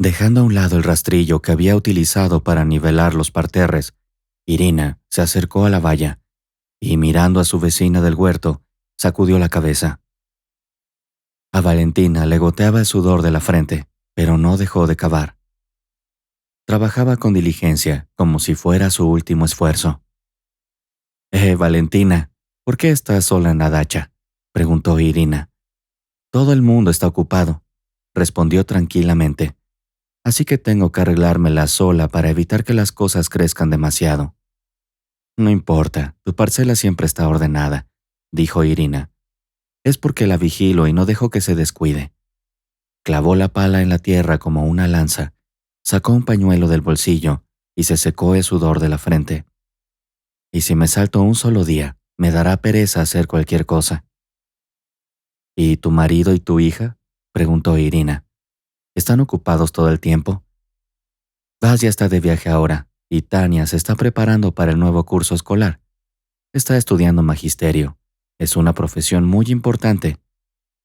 Dejando a un lado el rastrillo que había utilizado para nivelar los parterres, Irina se acercó a la valla y, mirando a su vecina del huerto, sacudió la cabeza. A Valentina le goteaba el sudor de la frente, pero no dejó de cavar. Trabajaba con diligencia, como si fuera su último esfuerzo. Valentina, ¿por qué estás sola en la dacha?, preguntó Irina. Todo el mundo está ocupado, respondió tranquilamente. Así que tengo que arreglármela sola para evitar que las cosas crezcan demasiado. No importa, tu parcela siempre está ordenada, dijo Irina. Es porque la vigilo y no dejo que se descuide. Clavó la pala en la tierra como una lanza, sacó un pañuelo del bolsillo y se secó el sudor de la frente. Y si me salto un solo día, me dará pereza hacer cualquier cosa. ¿Y tu marido y tu hija?, preguntó Irina. ¿Están ocupados todo el tiempo? Vaz ya está de viaje ahora, y Tania se está preparando para el nuevo curso escolar. Está estudiando magisterio. Es una profesión muy importante.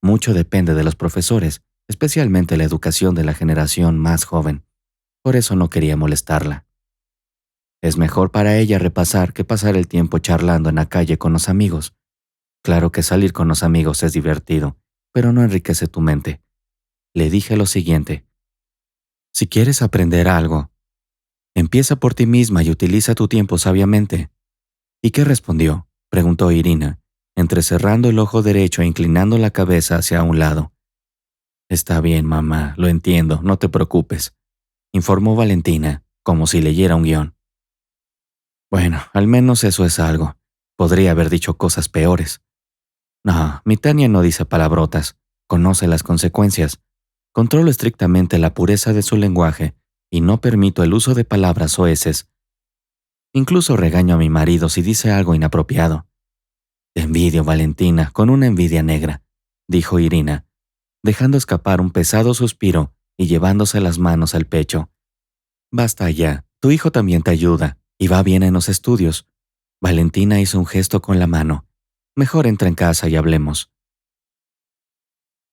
Mucho depende de los profesores, especialmente la educación de la generación más joven. Por eso no quería molestarla. Es mejor para ella repasar que pasar el tiempo charlando en la calle con los amigos. Claro que salir con los amigos es divertido, pero no enriquece tu mente. Le dije lo siguiente: si quieres aprender algo, empieza por ti misma y utiliza tu tiempo sabiamente. ¿Y qué respondió?, preguntó Irina, entrecerrando el ojo derecho e inclinando la cabeza hacia un lado. Está bien, mamá, lo entiendo, no te preocupes, informó Valentina, como si leyera un guión. Bueno, al menos eso es algo. Podría haber dicho cosas peores. No, mi Tania no dice palabrotas, conoce las consecuencias. Controlo estrictamente la pureza de su lenguaje y no permito el uso de palabras soeces. Incluso regaño a mi marido si dice algo inapropiado. Te envidio, Valentina, con una envidia negra, dijo Irina, dejando escapar un pesado suspiro y llevándose las manos al pecho. Basta ya, tu hijo también te ayuda y va bien en los estudios. Valentina hizo un gesto con la mano. Mejor entra en casa y hablemos.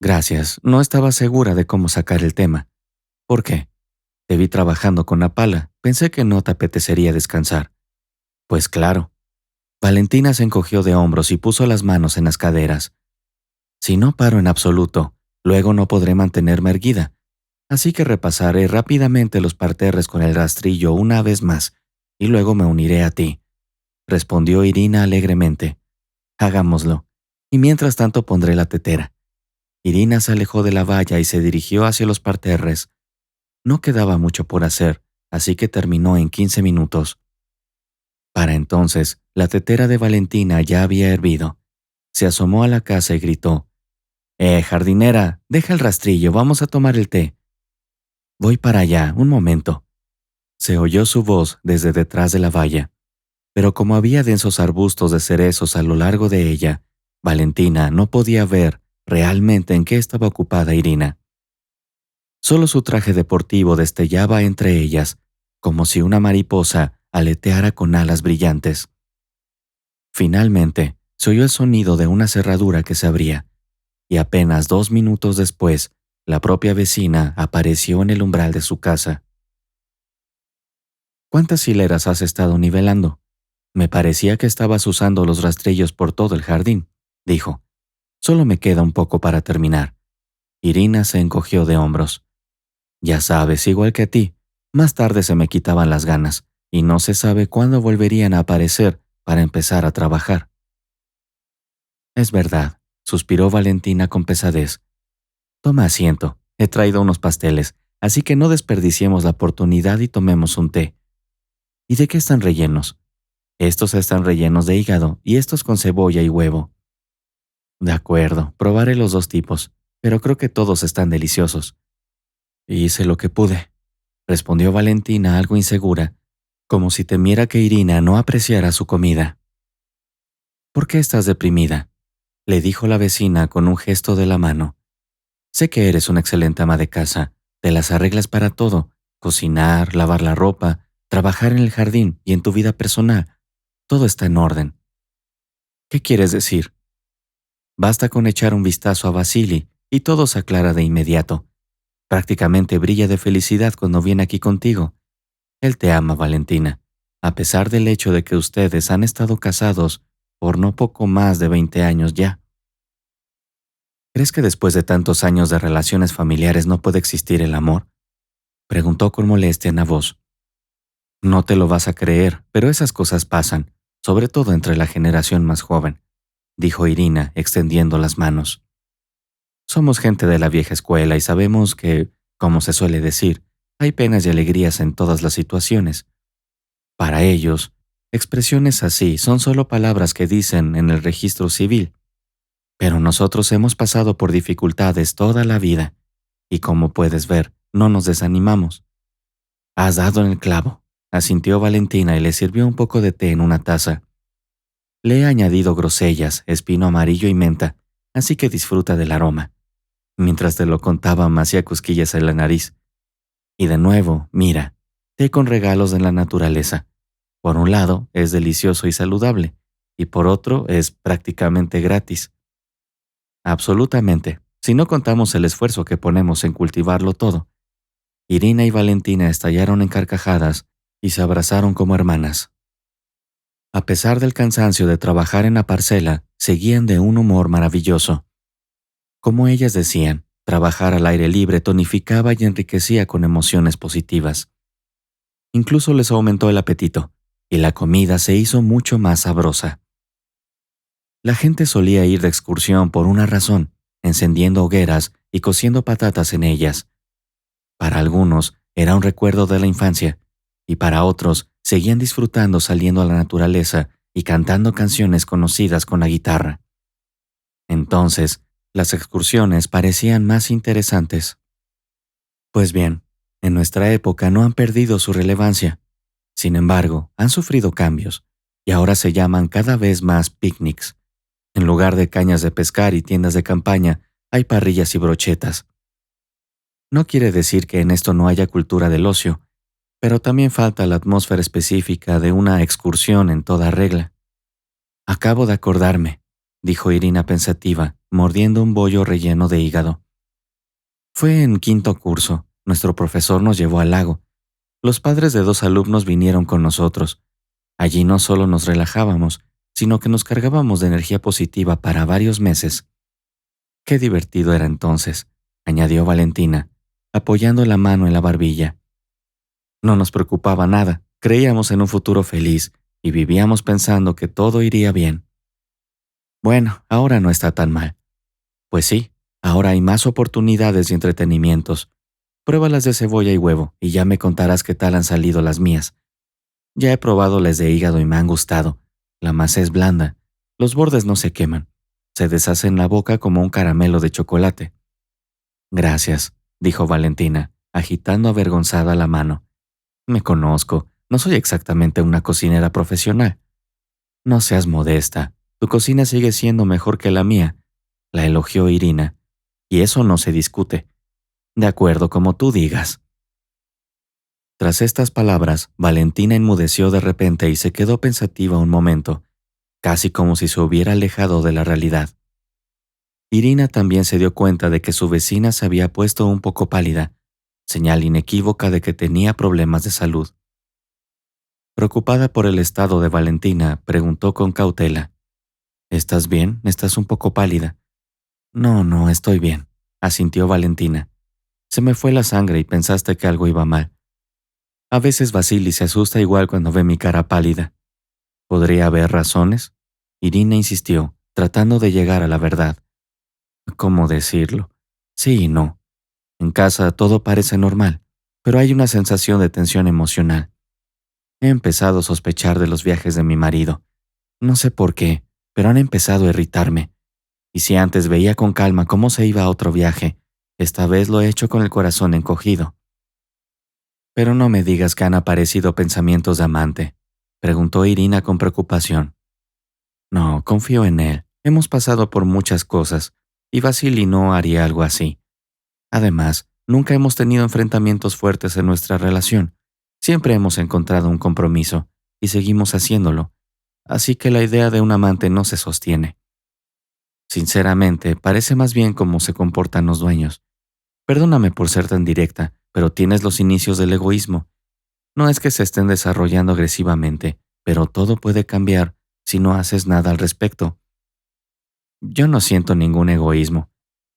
Gracias, no estaba segura de cómo sacar el tema. ¿Por qué? Te vi trabajando con la pala, pensé que no te apetecería descansar. Pues claro. Valentina se encogió de hombros y puso las manos en las caderas. Si no paro en absoluto, luego no podré mantenerme erguida, así que repasaré rápidamente los parterres con el rastrillo una vez más, y luego me uniré a ti, respondió Irina alegremente. Hagámoslo, y mientras tanto pondré la tetera. Irina se alejó de la valla y se dirigió hacia los parterres. No quedaba mucho por hacer, así que terminó en 15 minutos. Para entonces, la tetera de Valentina ya había hervido. Se asomó a la casa y gritó: jardinera, deja el rastrillo, vamos a tomar el té. Voy para allá, un momento. Se oyó su voz desde detrás de la valla, pero como había densos arbustos de cerezos a lo largo de ella, Valentina no podía ver realmente en qué estaba ocupada Irina. Solo su traje deportivo destellaba entre ellas, como si una mariposa aleteara con alas brillantes. Finalmente, se oyó el sonido de una cerradura que se abría, y apenas 2 minutos después, la propia vecina apareció en el umbral de su casa. ¿Cuántas hileras has estado nivelando? Me parecía que estabas usando los rastrillos por todo el jardín, dijo. Solo me queda un poco para terminar. Irina se encogió de hombros. Ya sabes, igual que a ti, más tarde se me quitaban las ganas, y no se sabe cuándo volverían a aparecer para empezar a trabajar. Es verdad, suspiró Valentina con pesadez. Toma asiento, he traído unos pasteles, así que no desperdiciemos la oportunidad y tomemos un té. ¿Y de qué están rellenos? Estos están rellenos de hígado y estos con cebolla y huevo. De acuerdo, probaré los 2 tipos, pero creo que todos están deliciosos. Hice lo que pude, respondió Valentina algo insegura, como si temiera que Irina no apreciara su comida. ¿Por qué estás deprimida?, le dijo la vecina con un gesto de la mano. Sé que eres una excelente ama de casa, te las arreglas para todo: cocinar, lavar la ropa, trabajar en el jardín y en tu vida personal. Todo está en orden. ¿Qué quieres decir? Basta con echar un vistazo a Vasili y todo se aclara de inmediato. Prácticamente brilla de felicidad cuando viene aquí contigo. Él te ama, Valentina, a pesar del hecho de que ustedes han estado casados por no poco más de 20 años ya. ¿Crees que después de tantos años de relaciones familiares no puede existir el amor? Preguntó con molestia en la voz. No te lo vas a creer, pero esas cosas pasan, sobre todo entre la generación más joven, dijo Irina, extendiendo las manos. Somos gente de la vieja escuela y sabemos que, como se suele decir, hay penas y alegrías en todas las situaciones. Para ellos, expresiones así son solo palabras que dicen en el registro civil, pero nosotros hemos pasado por dificultades toda la vida y, como puedes ver, no nos desanimamos. Has dado en el clavo, asintió Valentina y le sirvió un poco de té en una taza. Le he añadido grosellas, espino amarillo y menta, así que disfruta del aroma. Mientras te lo contaba, me hacía cosquillas en la nariz. Y de nuevo, mira, té con regalos de la naturaleza. Por un lado, es delicioso y saludable, y por otro, es prácticamente gratis. Absolutamente, si no contamos el esfuerzo que ponemos en cultivarlo todo. Irina y Valentina estallaron en carcajadas y se abrazaron como hermanas. A pesar del cansancio de trabajar en la parcela, seguían de un humor maravilloso. Como ellas decían, trabajar al aire libre tonificaba y enriquecía con emociones positivas. Incluso les aumentó el apetito, y la comida se hizo mucho más sabrosa. La gente solía ir de excursión por una razón, encendiendo hogueras y cociendo patatas en ellas. Para algunos era un recuerdo de la infancia, y para otros seguían disfrutando saliendo a la naturaleza y cantando canciones conocidas con la guitarra. Entonces, las excursiones parecían más interesantes. Pues bien, en nuestra época no han perdido su relevancia. Sin embargo, han sufrido cambios, y ahora se llaman cada vez más picnics. En lugar de cañas de pescar y tiendas de campaña, hay parrillas y brochetas. No quiere decir que en esto no haya cultura del ocio, pero también falta la atmósfera específica de una excursión en toda regla. Acabo de acordarme, dijo Irina pensativa, mordiendo un bollo relleno de hígado. Fue en quinto curso, nuestro profesor nos llevó al lago. Los padres de 2 alumnos vinieron con nosotros. Allí no solo nos relajábamos, sino que nos cargábamos de energía positiva para varios meses. Qué divertido era entonces, añadió Valentina, apoyando la mano en la barbilla. No nos preocupaba nada, creíamos en un futuro feliz y vivíamos pensando que todo iría bien. Bueno, ahora no está tan mal. Pues sí, ahora hay más oportunidades y entretenimientos. Pruébalas de cebolla y huevo y ya me contarás qué tal han salido las mías. Ya he probado las de hígado y me han gustado. La masa es blanda, los bordes no se queman, se deshace en la boca como un caramelo de chocolate. Gracias, dijo Valentina, agitando avergonzada la mano. Me conozco, no soy exactamente una cocinera profesional. No seas modesta, tu cocina sigue siendo mejor que la mía, la elogió Irina, y eso no se discute. De acuerdo, como tú digas. Tras estas palabras, Valentina enmudeció de repente y se quedó pensativa un momento, casi como si se hubiera alejado de la realidad. Irina también se dio cuenta de que su vecina se había puesto un poco pálida, señal inequívoca de que tenía problemas de salud. Preocupada por el estado de Valentina, preguntó con cautela: ¿Estás bien? Estás un poco pálida. No, estoy bien, asintió Valentina. Se me fue la sangre y pensaste que algo iba mal. A veces Vasili se asusta igual cuando ve mi cara pálida. ¿Podría haber razones? Irina insistió, tratando de llegar a la verdad. ¿Cómo decirlo? Sí y no. En casa todo parece normal, pero hay una sensación de tensión emocional. He empezado a sospechar de los viajes de mi marido. No sé por qué, pero han empezado a irritarme. Y si antes veía con calma cómo se iba a otro viaje, esta vez lo he hecho con el corazón encogido. Pero no me digas que han aparecido pensamientos de amante, preguntó Irina con preocupación. No, confío en él. Hemos pasado por muchas cosas, y Vasili no haría algo así. Además, nunca hemos tenido enfrentamientos fuertes en nuestra relación. Siempre hemos encontrado un compromiso, y seguimos haciéndolo. Así que la idea de un amante no se sostiene. Sinceramente, parece más bien cómo se comportan los dueños. Perdóname por ser tan directa, pero tienes los inicios del egoísmo. No es que se estén desarrollando agresivamente, pero todo puede cambiar si no haces nada al respecto. Yo no siento ningún egoísmo,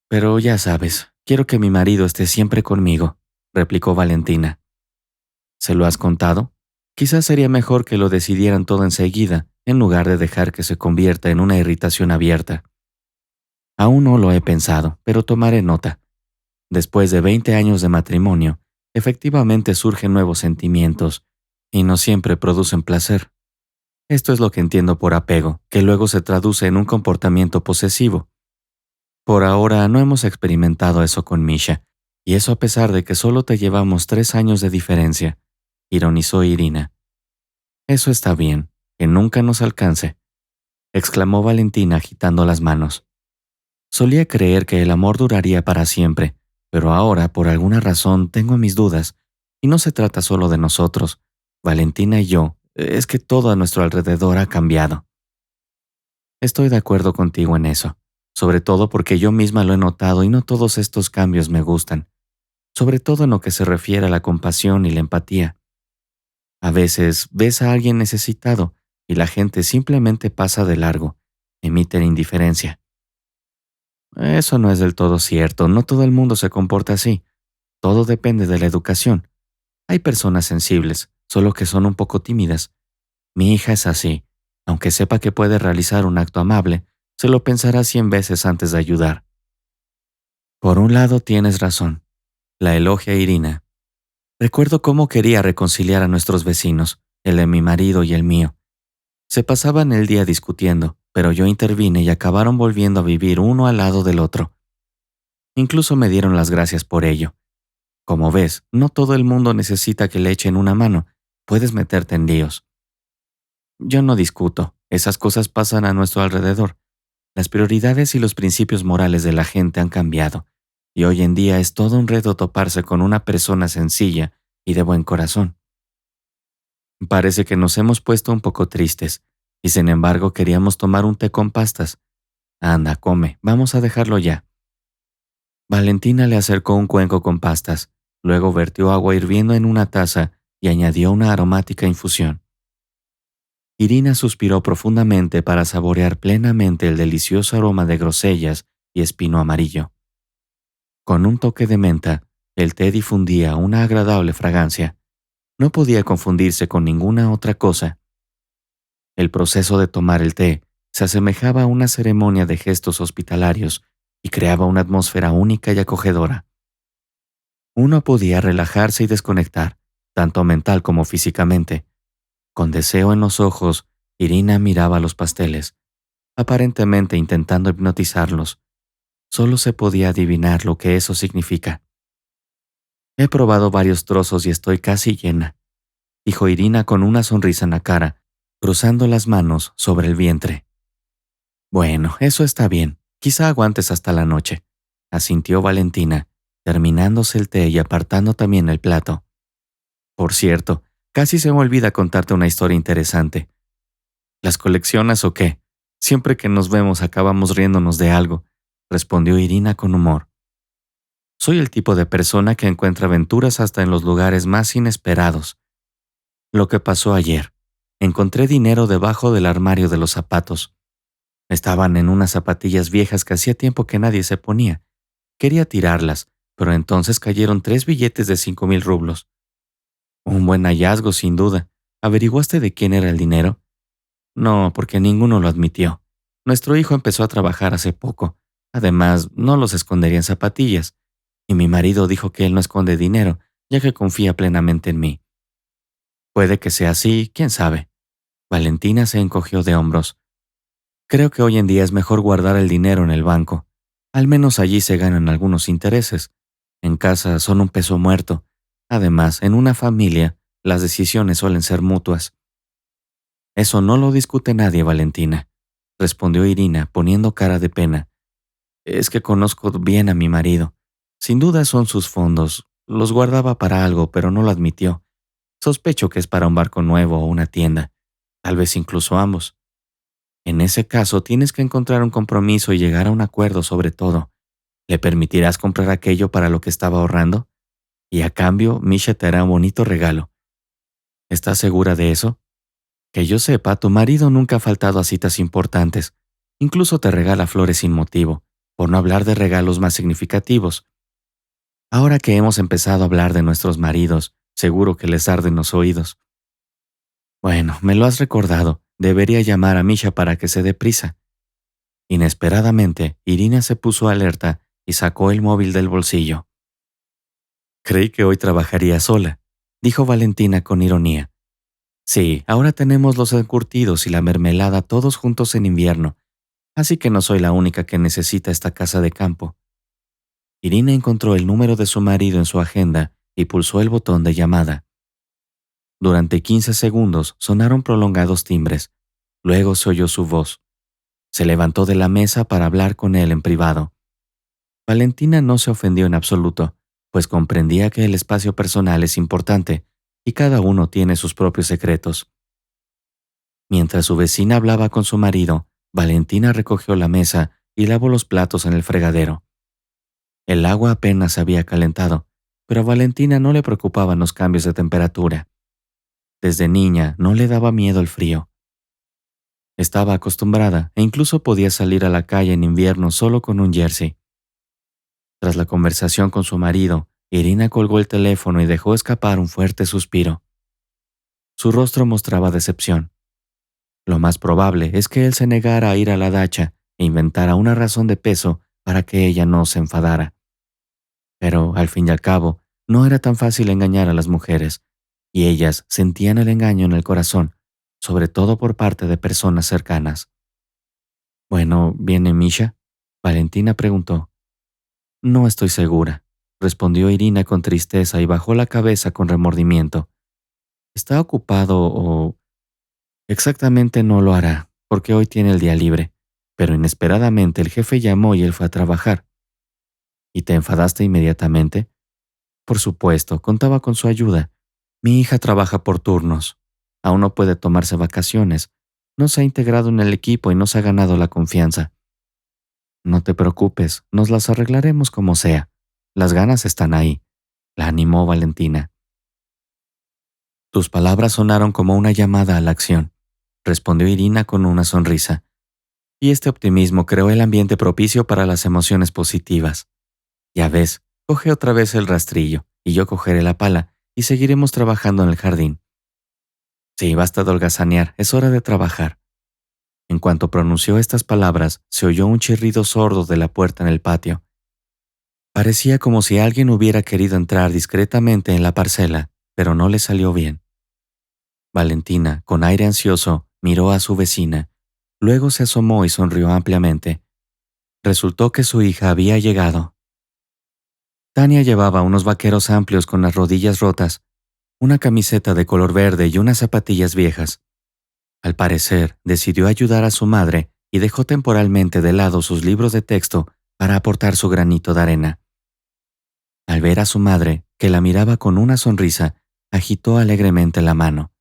pero ya sabes, quiero que mi marido esté siempre conmigo, replicó Valentina. ¿Se lo has contado? Quizás sería mejor que lo decidieran todo enseguida, en lugar de dejar que se convierta en una irritación abierta. Aún no lo he pensado, pero tomaré nota. Después de 20 años de matrimonio, efectivamente surgen nuevos sentimientos, y no siempre producen placer. Esto es lo que entiendo por apego, que luego se traduce en un comportamiento posesivo. Por ahora no hemos experimentado eso con Misha, y eso a pesar de que solo te llevamos 3 años de diferencia, ironizó Irina. Eso está bien, que nunca nos alcance, exclamó Valentina agitando las manos. Solía creer que el amor duraría para siempre, pero ahora, por alguna razón, tengo mis dudas, y no se trata solo de nosotros, Valentina y yo, es que todo a nuestro alrededor ha cambiado. Estoy de acuerdo contigo en eso, sobre todo porque yo misma lo he notado y no todos estos cambios me gustan, sobre todo en lo que se refiere a la compasión y la empatía. A veces ves a alguien necesitado y la gente simplemente pasa de largo, emite indiferencia. Eso no es del todo cierto, no todo el mundo se comporta así. Todo depende de la educación. Hay personas sensibles, solo que son un poco tímidas. Mi hija es así. Aunque sepa que puede realizar un acto amable, se lo pensará 100 veces antes de ayudar. Por un lado tienes razón, la elogia Irina. Recuerdo cómo quería reconciliar a nuestros vecinos, el de mi marido y el mío. Se pasaban el día discutiendo, pero yo intervine y acabaron volviendo a vivir uno al lado del otro. Incluso me dieron las gracias por ello. Como ves, no todo el mundo necesita que le echen una mano, puedes meterte en líos. Yo no discuto, esas cosas pasan a nuestro alrededor. Las prioridades y los principios morales de la gente han cambiado, y hoy en día es todo un reto toparse con una persona sencilla y de buen corazón. Parece que nos hemos puesto un poco tristes, y sin embargo queríamos tomar un té con pastas. Anda, come, vamos a dejarlo ya. Valentina le acercó un cuenco con pastas, luego vertió agua hirviendo en una taza y añadió una aromática infusión. Irina suspiró profundamente para saborear plenamente el delicioso aroma de grosellas y espino amarillo. Con un toque de menta, el té difundía una agradable fragancia. No podía confundirse con ninguna otra cosa. El proceso de tomar el té se asemejaba a una ceremonia de gestos hospitalarios y creaba una atmósfera única y acogedora. Uno podía relajarse y desconectar, tanto mental como físicamente. Con deseo en los ojos, Irina miraba los pasteles, aparentemente intentando hipnotizarlos. Solo se podía adivinar lo que eso significa. He probado varios trozos y estoy casi llena, dijo Irina con una sonrisa en la cara, cruzando las manos sobre el vientre. Bueno, eso está bien, quizá aguantes hasta la noche, asintió Valentina, terminándose el té y apartando también el plato. Por cierto, casi se me olvida contarte una historia interesante. ¿Las coleccionas o qué? Siempre que nos vemos acabamos riéndonos de algo, respondió Irina con humor. Soy el tipo de persona que encuentra aventuras hasta en los lugares más inesperados. Lo que pasó ayer. Encontré dinero debajo del armario de los zapatos. Estaban en unas zapatillas viejas que hacía tiempo que nadie se ponía. Quería tirarlas, pero entonces cayeron 3 billetes de 5,000 rublos. Un buen hallazgo, sin duda. ¿Averiguaste de quién era el dinero? No, porque ninguno lo admitió. Nuestro hijo empezó a trabajar hace poco. Además, no los escondería en zapatillas. Y mi marido dijo que él no esconde dinero, ya que confía plenamente en mí. Puede que sea así, quién sabe. Valentina se encogió de hombros. Creo que hoy en día es mejor guardar el dinero en el banco. Al menos allí se ganan algunos intereses. En casa son un peso muerto. Además, en una familia, las decisiones suelen ser mutuas. Eso no lo discute nadie, Valentina, respondió Irina, poniendo cara de pena. Es que conozco bien a mi marido. Sin duda son sus fondos. Los guardaba para algo, pero no lo admitió. Sospecho que es para un barco nuevo o una tienda. Tal vez incluso ambos. En ese caso, tienes que encontrar un compromiso y llegar a un acuerdo sobre todo. ¿Le permitirás comprar aquello para lo que estaba ahorrando? Y a cambio, Misha te hará un bonito regalo. ¿Estás segura de eso? Que yo sepa, tu marido nunca ha faltado a citas importantes. Incluso te regala flores sin motivo, por no hablar de regalos más significativos. Ahora que hemos empezado a hablar de nuestros maridos, seguro que les arden los oídos. Bueno, me lo has recordado. Debería llamar a Misha para que se dé prisa. Inesperadamente, Irina se puso alerta y sacó el móvil del bolsillo. Creí que hoy trabajaría sola, dijo Valentina con ironía. Sí, ahora tenemos los encurtidos y la mermelada todos juntos en invierno, así que no soy la única que necesita esta casa de campo. Irina encontró el número de su marido en su agenda y pulsó el botón de llamada. Durante 15 segundos sonaron prolongados timbres. Luego se oyó su voz. Se levantó de la mesa para hablar con él en privado. Valentina no se ofendió en absoluto, pues comprendía que el espacio personal es importante y cada uno tiene sus propios secretos. Mientras su vecina hablaba con su marido, Valentina recogió la mesa y lavó los platos en el fregadero. El agua apenas se había calentado, pero a Valentina no le preocupaban los cambios de temperatura. Desde niña no le daba miedo el frío. Estaba acostumbrada e incluso podía salir a la calle en invierno solo con un jersey. Tras la conversación con su marido, Irina colgó el teléfono y dejó escapar un fuerte suspiro. Su rostro mostraba decepción. Lo más probable es que él se negara a ir a la dacha e inventara una razón de peso para que ella no se enfadara. Pero, al fin y al cabo, no era tan fácil engañar a las mujeres, y ellas sentían el engaño en el corazón, sobre todo por parte de personas cercanas. Bueno, ¿viene Misha? Valentina preguntó. No estoy segura, respondió Irina con tristeza y bajó la cabeza con remordimiento. ¿Está ocupado o...? Exactamente no lo hará, porque hoy tiene el día libre, pero inesperadamente el jefe llamó y él fue a trabajar. ¿Y te enfadaste inmediatamente? Por supuesto, contaba con su ayuda. Mi hija trabaja por turnos. Aún no puede tomarse vacaciones. No se ha integrado en el equipo y no se ha ganado la confianza. No te preocupes, nos las arreglaremos como sea. Las ganas están ahí, la animó Valentina. Tus palabras sonaron como una llamada a la acción, respondió Irina con una sonrisa. Y este optimismo creó el ambiente propicio para las emociones positivas. Ya ves, coge otra vez el rastrillo y yo cogeré la pala y seguiremos trabajando en el jardín. Sí, basta de holgazanear, es hora de trabajar. En cuanto pronunció estas palabras, se oyó un chirrido sordo de la puerta en el patio. Parecía como si alguien hubiera querido entrar discretamente en la parcela, pero no le salió bien. Valentina, con aire ansioso, miró a su vecina. Luego se asomó y sonrió ampliamente. Resultó que su hija había llegado. Tania llevaba unos vaqueros amplios con las rodillas rotas, una camiseta de color verde y unas zapatillas viejas. Al parecer, decidió ayudar a su madre y dejó temporalmente de lado sus libros de texto para aportar su granito de arena. Al ver a su madre, que la miraba con una sonrisa, agitó alegremente la mano.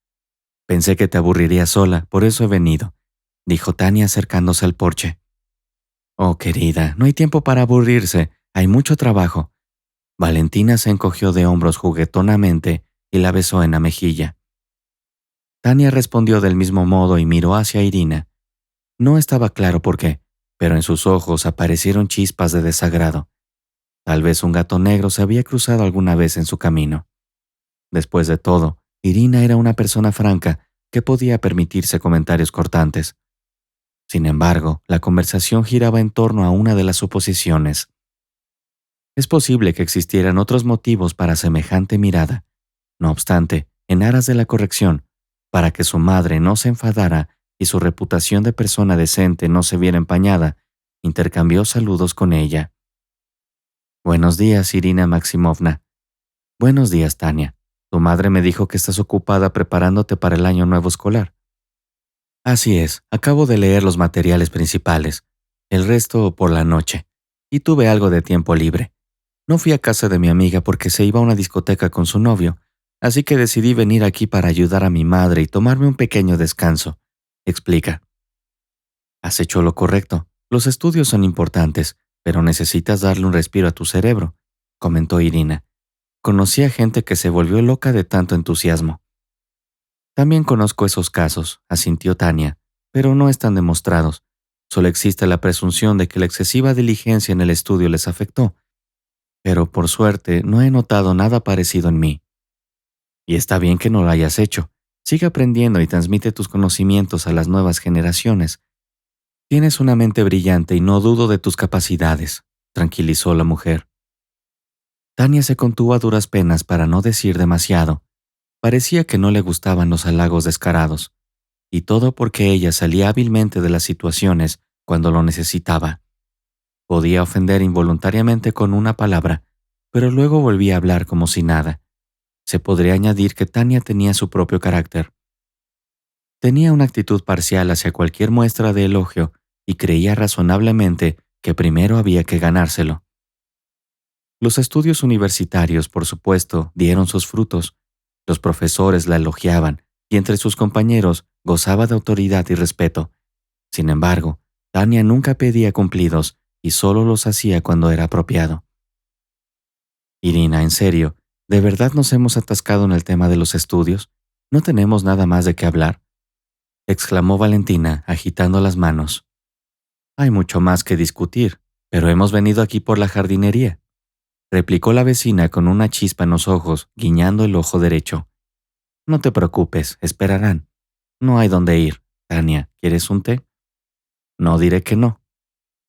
Pensé que te aburrirías sola, por eso he venido, dijo Tania acercándose al porche. Oh, querida, no hay tiempo para aburrirse, hay mucho trabajo. Valentina se encogió de hombros juguetonamente y la besó en la mejilla. Tania respondió del mismo modo y miró hacia Irina. No estaba claro por qué, pero en sus ojos aparecieron chispas de desagrado. Tal vez un gato negro se había cruzado alguna vez en su camino. Después de todo, Irina era una persona franca que podía permitirse comentarios cortantes. Sin embargo, la conversación giraba en torno a una de las suposiciones. Es posible que existieran otros motivos para semejante mirada. No obstante, en aras de la corrección, para que su madre no se enfadara y su reputación de persona decente no se viera empañada, intercambió saludos con ella. Buenos días, Irina Maximovna. Buenos días, Tania. Tu madre me dijo que estás ocupada preparándote para el año nuevo escolar. Así es, acabo de leer los materiales principales, el resto por la noche, y tuve algo de tiempo libre. No fui a casa de mi amiga porque se iba a una discoteca con su novio, así que decidí venir aquí para ayudar a mi madre y tomarme un pequeño descanso, explica. Has hecho lo correcto. Los estudios son importantes, pero necesitas darle un respiro a tu cerebro, comentó Irina. Conocí a gente que se volvió loca de tanto entusiasmo. También conozco esos casos, asintió Tania, pero no están demostrados. Solo existe la presunción de que la excesiva diligencia en el estudio les afectó, pero por suerte no he notado nada parecido en mí. Y está bien que no lo hayas hecho. Sigue aprendiendo y transmite tus conocimientos a las nuevas generaciones. Tienes una mente brillante y no dudo de tus capacidades, tranquilizó la mujer. Tania se contuvo a duras penas para no decir demasiado. Parecía que no le gustaban los halagos descarados, y todo porque ella salía hábilmente de las situaciones cuando lo necesitaba. Podía ofender involuntariamente con una palabra, pero luego volvía a hablar como si nada. Se podría añadir que Tania tenía su propio carácter. Tenía una actitud parcial hacia cualquier muestra de elogio y creía razonablemente que primero había que ganárselo. Los estudios universitarios, por supuesto, dieron sus frutos. Los profesores la elogiaban y entre sus compañeros gozaba de autoridad y respeto. Sin embargo, Tania nunca pedía cumplidos y solo los hacía cuando era apropiado. Irina, en serio, ¿de verdad nos hemos atascado en el tema de los estudios? ¿No tenemos nada más de qué hablar?, exclamó Valentina, agitando las manos. Hay mucho más que discutir, pero hemos venido aquí por la jardinería, replicó la vecina con una chispa en los ojos, guiñando el ojo derecho. No te preocupes, esperarán. No hay dónde ir. Tania, ¿quieres un té? No diré que no.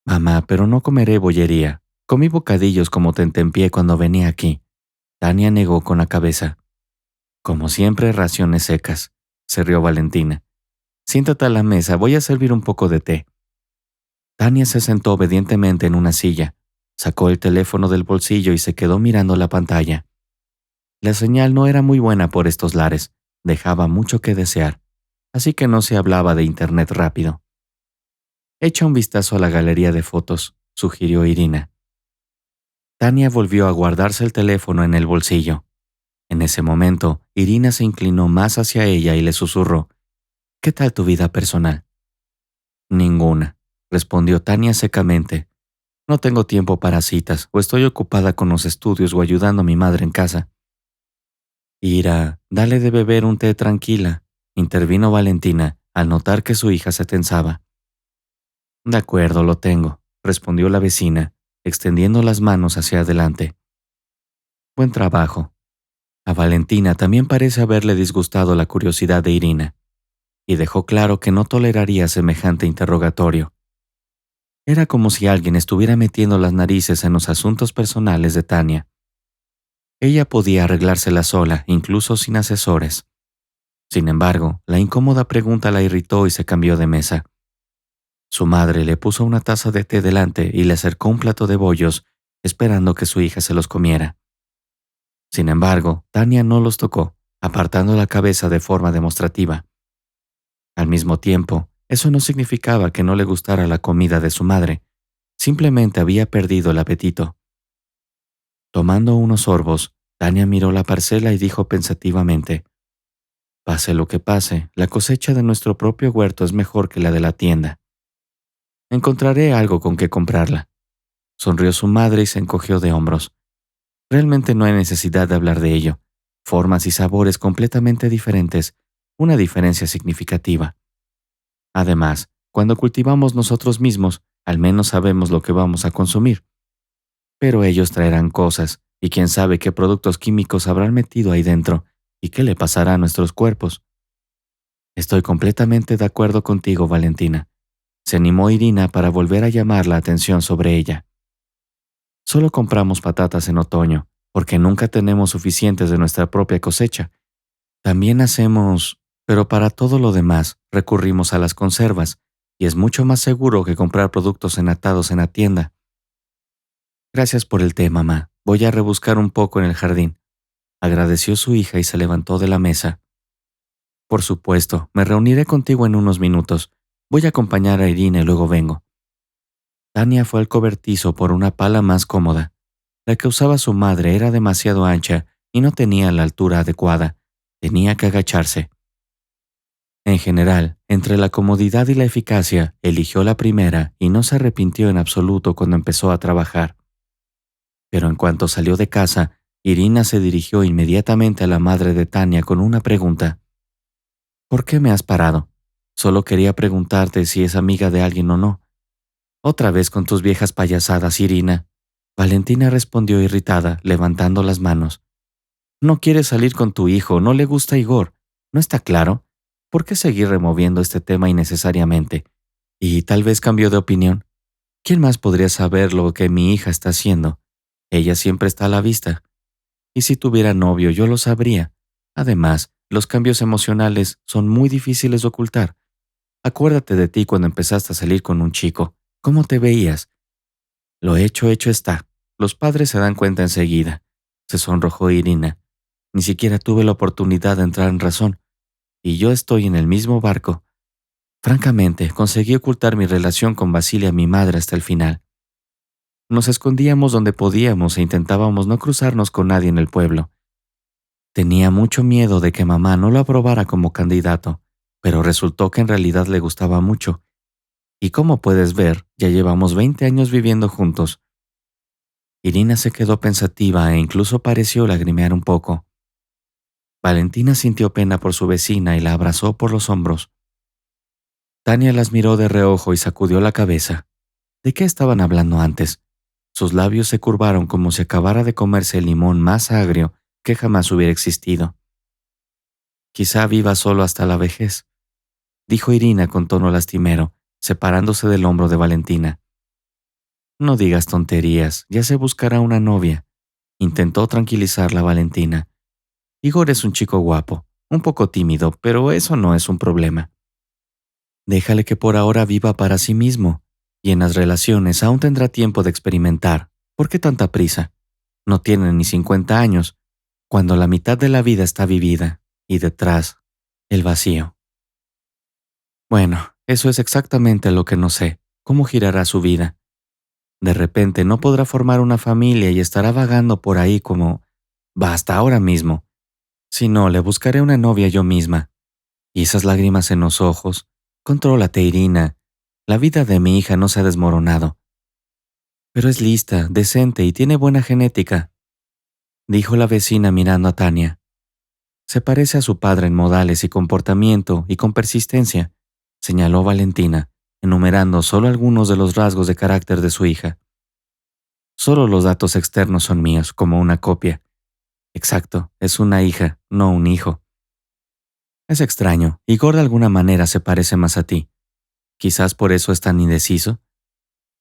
Mamá, pero no comeré bollería. Comí bocadillos como tentempié cuando venía aquí. Tania negó con la cabeza. Como siempre, raciones secas, se rió Valentina. Siéntate a la mesa, voy a servir un poco de té. Tania se sentó obedientemente en una silla, sacó el teléfono del bolsillo y se quedó mirando la pantalla. La señal no era muy buena por estos lares, dejaba mucho que desear, así que no se hablaba de internet rápido. Echa un vistazo a la galería de fotos, sugirió Irina. Tania volvió a guardarse el teléfono en el bolsillo. En ese momento, Irina se inclinó más hacia ella y le susurró: ¿Qué tal tu vida personal? Ninguna, respondió Tania secamente. No tengo tiempo para citas, o estoy ocupada con los estudios o ayudando a mi madre en casa. Ira, dale de beber un té tranquila, intervino Valentina al notar que su hija se tensaba. De acuerdo, lo tengo, respondió la vecina, extendiendo las manos hacia adelante. Buen trabajo. A Valentina también parece haberle disgustado la curiosidad de Irina, y dejó claro que no toleraría semejante interrogatorio. Era como si alguien estuviera metiendo las narices en los asuntos personales de Tania. Ella podía arreglársela sola, incluso sin asesores. Sin embargo, la incómoda pregunta la irritó y se cambió de mesa. Su madre le puso una taza de té delante y le acercó un plato de bollos, esperando que su hija se los comiera. Sin embargo, Tania no los tocó, apartando la cabeza de forma demostrativa. Al mismo tiempo, eso no significaba que no le gustara la comida de su madre, simplemente había perdido el apetito. Tomando unos sorbos, Tania miró la parcela y dijo pensativamente: Pase lo que pase, la cosecha de nuestro propio huerto es mejor que la de la tienda. Encontraré algo con que comprarla. Sonrió su madre y se encogió de hombros. Realmente no hay necesidad de hablar de ello. Formas y sabores completamente diferentes, una diferencia significativa. Además, cuando cultivamos nosotros mismos, al menos sabemos lo que vamos a consumir. Pero ellos traerán cosas, y quién sabe qué productos químicos habrán metido ahí dentro, y qué le pasará a nuestros cuerpos. Estoy completamente de acuerdo contigo, Valentina. Se animó Irina para volver a llamar la atención sobre ella. Solo compramos patatas en otoño, porque nunca tenemos suficientes de nuestra propia cosecha. También hacemos, pero para todo lo demás recurrimos a las conservas, y es mucho más seguro que comprar productos enlatados en la tienda. Gracias por el té, mamá. Voy a rebuscar un poco en el jardín. Agradeció su hija y se levantó de la mesa. Por supuesto, me reuniré contigo en unos minutos. Voy a acompañar a Irina y luego vengo. Tania fue al cobertizo por una pala más cómoda. La que usaba su madre era demasiado ancha y no tenía la altura adecuada. Tenía que agacharse. En general, entre la comodidad y la eficacia, eligió la primera y no se arrepintió en absoluto cuando empezó a trabajar. Pero en cuanto salió de casa, Irina se dirigió inmediatamente a la madre de Tania con una pregunta. ¿Por qué me has parado? Solo quería preguntarte si es amiga de alguien o no. Otra vez con tus viejas payasadas, Irina. Valentina respondió irritada, levantando las manos. No quieres salir con tu hijo, no le gusta Igor. ¿No está claro? ¿Por qué seguir removiendo este tema innecesariamente? Y tal vez cambió de opinión. ¿Quién más podría saber lo que mi hija está haciendo? Ella siempre está a la vista. Y si tuviera novio, yo lo sabría. Además, los cambios emocionales son muy difíciles de ocultar. Acuérdate de ti cuando empezaste a salir con un chico. ¿Cómo te veías? Lo hecho está. Los padres se dan cuenta enseguida. Se sonrojó Irina. Ni siquiera tuve la oportunidad de entrar en razón. Y yo estoy en el mismo barco. Francamente, conseguí ocultar mi relación con Basilia, mi madre, hasta el final. Nos escondíamos donde podíamos e intentábamos no cruzarnos con nadie en el pueblo. Tenía mucho miedo de que mamá no lo aprobara como candidato, pero resultó que en realidad le gustaba mucho. Y como puedes ver, ya llevamos 20 años viviendo juntos. Irina se quedó pensativa e incluso pareció lagrimear un poco. Valentina sintió pena por su vecina y la abrazó por los hombros. Tania las miró de reojo y sacudió la cabeza. ¿De qué estaban hablando antes? Sus labios se curvaron como si acabara de comerse el limón más agrio que jamás hubiera existido. Quizá viva solo hasta la vejez, dijo Irina con tono lastimero, separándose del hombro de Valentina. No digas tonterías, ya se buscará una novia, intentó tranquilizarla Valentina. Igor es un chico guapo, un poco tímido, pero eso no es un problema. Déjale que por ahora viva para sí mismo, y en las relaciones aún tendrá tiempo de experimentar. ¿Por qué tanta prisa? No tiene ni 50 años, cuando la mitad de la vida está vivida, y detrás, el vacío. Bueno, eso es exactamente lo que no sé. ¿Cómo girará su vida? De repente no podrá formar una familia y estará vagando por ahí como... Basta ahora mismo. Si no, le buscaré una novia yo misma. Y esas lágrimas en los ojos. Contrólate, Irina. La vida de mi hija no se ha desmoronado. Pero es lista, decente y tiene buena genética, dijo la vecina mirando a Tania. Se parece a su padre en modales y comportamiento y con persistencia, señaló Valentina, enumerando solo algunos de los rasgos de carácter de su hija. Solo los datos externos son míos, como una copia. Exacto, es una hija, no un hijo. Es extraño, Igor de alguna manera se parece más a ti. Quizás por eso es tan indeciso.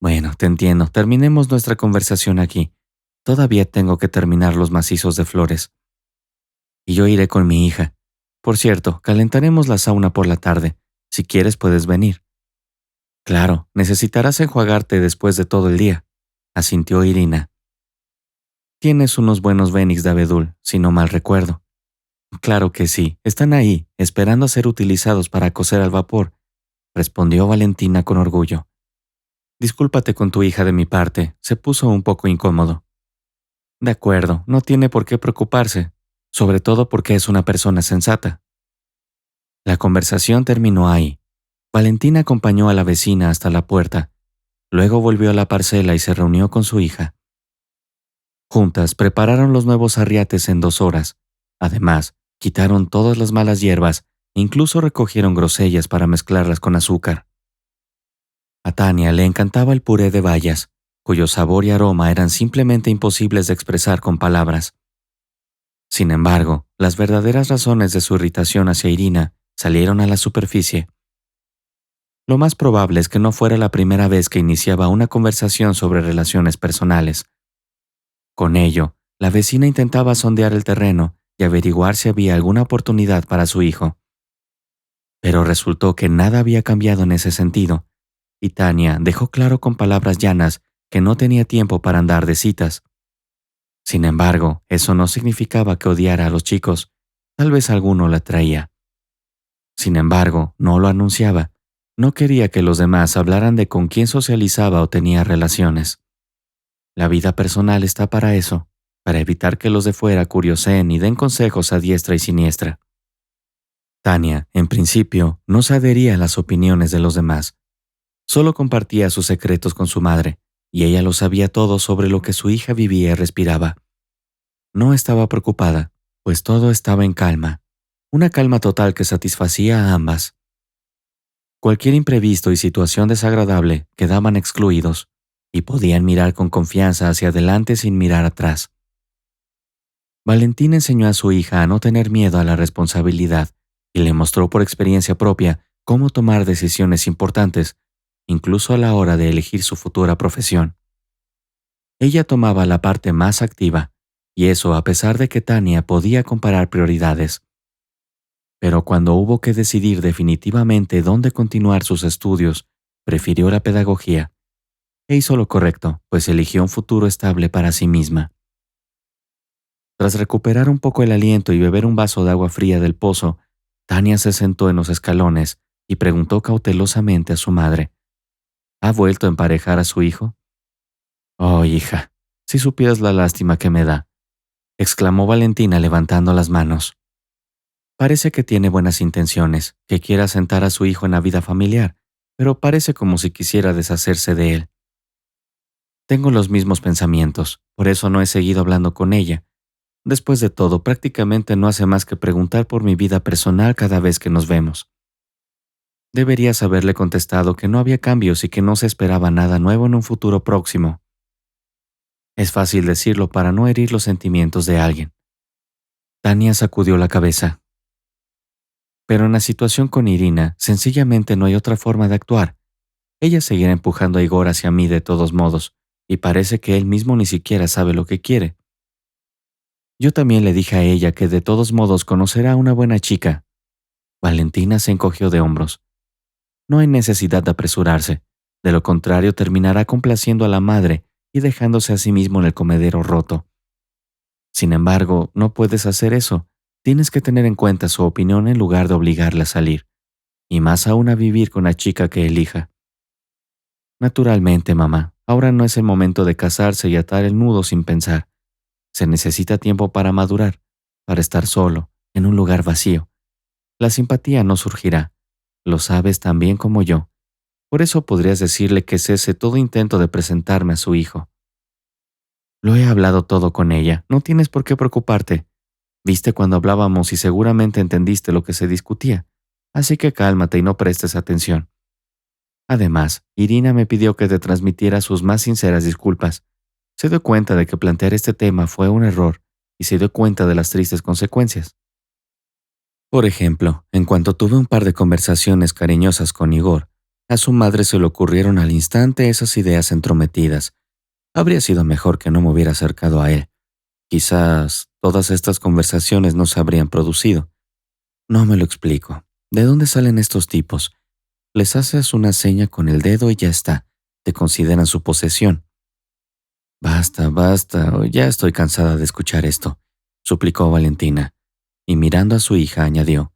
Bueno, te entiendo, terminemos nuestra conversación aquí. Todavía tengo que terminar los macizos de flores. Y yo iré con mi hija. Por cierto, calentaremos la sauna por la tarde. Si quieres puedes venir. Claro, necesitarás enjuagarte después de todo el día, asintió Irina. Tienes unos buenos Venix de abedul, si no mal recuerdo. Claro que sí, están ahí, esperando a ser utilizados para cocer al vapor, respondió Valentina con orgullo. Discúlpate con tu hija de mi parte, se puso un poco incómodo. De acuerdo, no tiene por qué preocuparse, sobre todo porque es una persona sensata. La conversación terminó ahí. Valentina acompañó a la vecina hasta la puerta, luego volvió a la parcela y se reunió con su hija. Juntas prepararon los nuevos arriates en 2 horas. Además, quitaron todas las malas hierbas, incluso recogieron grosellas para mezclarlas con azúcar. A Tania le encantaba el puré de bayas, cuyo sabor y aroma eran simplemente imposibles de expresar con palabras. Sin embargo, las verdaderas razones de su irritación hacia Irina salieron a la superficie. Lo más probable es que no fuera la primera vez que iniciaba una conversación sobre relaciones personales. Con ello, la vecina intentaba sondear el terreno y averiguar si había alguna oportunidad para su hijo. Pero resultó que nada había cambiado en ese sentido, y Tania dejó claro con palabras llanas que no tenía tiempo para andar de citas. Sin embargo, eso no significaba que odiara a los chicos, tal vez alguno la atraía. Sin embargo, no lo anunciaba. No quería que los demás hablaran de con quién socializaba o tenía relaciones. La vida personal está para eso, para evitar que los de fuera curioseen y den consejos a diestra y siniestra. Tania, en principio, no se adhería a las opiniones de los demás. Solo compartía sus secretos con su madre, y ella lo sabía todo sobre lo que su hija vivía y respiraba. No estaba preocupada, pues todo estaba en calma, una calma total que satisfacía a ambas. Cualquier imprevisto y situación desagradable quedaban excluidos, y podían mirar con confianza hacia adelante sin mirar atrás. Valentina enseñó a su hija a no tener miedo a la responsabilidad y le mostró por experiencia propia cómo tomar decisiones importantes, incluso a la hora de elegir su futura profesión. Ella tomaba la parte más activa, y eso a pesar de que Tania podía comparar prioridades. Pero cuando hubo que decidir definitivamente dónde continuar sus estudios, prefirió la pedagogía. E hizo lo correcto, pues eligió un futuro estable para sí misma. Tras recuperar un poco el aliento y beber un vaso de agua fría del pozo, Tania se sentó en los escalones y preguntó cautelosamente a su madre: ¿Ha vuelto a emparejar a su hijo? Oh, hija, si supieras la lástima que me da, exclamó Valentina levantando las manos. Parece que tiene buenas intenciones, que quiere asentar a su hijo en la vida familiar, pero parece como si quisiera deshacerse de él. Tengo los mismos pensamientos, por eso no he seguido hablando con ella. Después de todo, prácticamente no hace más que preguntar por mi vida personal cada vez que nos vemos. Deberías haberle contestado que no había cambios y que no se esperaba nada nuevo en un futuro próximo. Es fácil decirlo para no herir los sentimientos de alguien. Tania sacudió la cabeza. Pero en la situación con Irina, sencillamente no hay otra forma de actuar. Ella seguirá empujando a Igor hacia mí de todos modos, y parece que él mismo ni siquiera sabe lo que quiere. Yo también le dije a ella que de todos modos conocerá a una buena chica. Valentina se encogió de hombros. No hay necesidad de apresurarse. De lo contrario, terminará complaciendo a la madre y dejándose a sí mismo en el comedero roto. Sin embargo, no puedes hacer eso. Tienes que tener en cuenta su opinión en lugar de obligarla a salir, y más aún a vivir con la chica que elija. Naturalmente, mamá, ahora no es el momento de casarse y atar el nudo sin pensar. Se necesita tiempo para madurar, para estar solo, en un lugar vacío. La simpatía no surgirá. Lo sabes tan bien como yo. Por eso podrías decirle que cese todo intento de presentarme a su hijo. Lo he hablado todo con ella, no tienes por qué preocuparte. Viste cuando hablábamos y seguramente entendiste lo que se discutía, así que cálmate y no prestes atención. Además, Irina me pidió que te transmitiera sus más sinceras disculpas. Se dio cuenta de que plantear este tema fue un error y se dio cuenta de las tristes consecuencias. Por ejemplo, en cuanto tuve un par de conversaciones cariñosas con Igor, a su madre se le ocurrieron al instante esas ideas entrometidas. Habría sido mejor que no me hubiera acercado a él. Quizás todas estas conversaciones no se habrían producido. No me lo explico. ¿De dónde salen estos tipos? Les haces una seña con el dedo y ya está. Te consideran su posesión. Basta, basta, ya estoy cansada de escuchar esto, suplicó Valentina, y mirando a su hija añadió: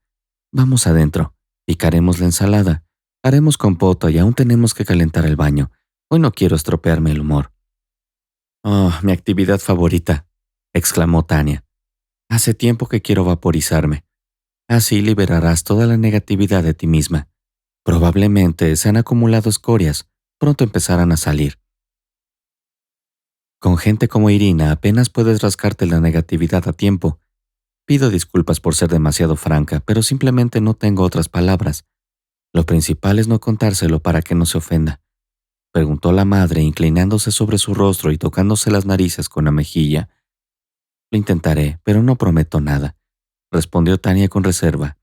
Vamos adentro, picaremos la ensalada, haremos compota y aún tenemos que calentar el baño. Hoy no quiero estropearme el humor. Oh, mi actividad favorita, exclamó Tania. Hace tiempo que quiero vaporizarme. Así liberarás toda la negatividad de ti misma. Probablemente se han acumulado escorias, pronto empezarán a salir. Con gente como Irina apenas puedes rascarte la negatividad a tiempo. Pido disculpas por ser demasiado franca, pero simplemente no tengo otras palabras. Lo principal es no contárselo para que no se ofenda, preguntó la madre inclinándose sobre su rostro y tocándose las narices con la mejilla. Lo intentaré, pero no prometo nada, respondió Tania con reserva.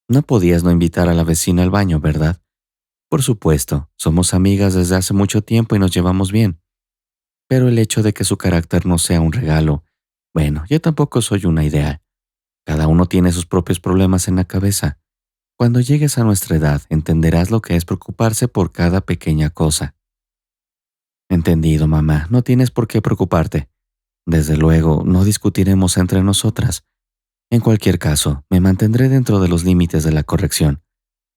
No podías no invitar a la vecina al baño, ¿verdad? Por supuesto, somos amigas desde hace mucho tiempo y nos llevamos bien. Pero el hecho de que su carácter no sea un regalo, bueno, yo tampoco soy una ideal. Cada uno tiene sus propios problemas en la cabeza. Cuando llegues a nuestra edad, entenderás lo que es preocuparse por cada pequeña cosa. Entendido, mamá, no tienes por qué preocuparte. Desde luego, no discutiremos entre nosotras. En cualquier caso, me mantendré dentro de los límites de la corrección.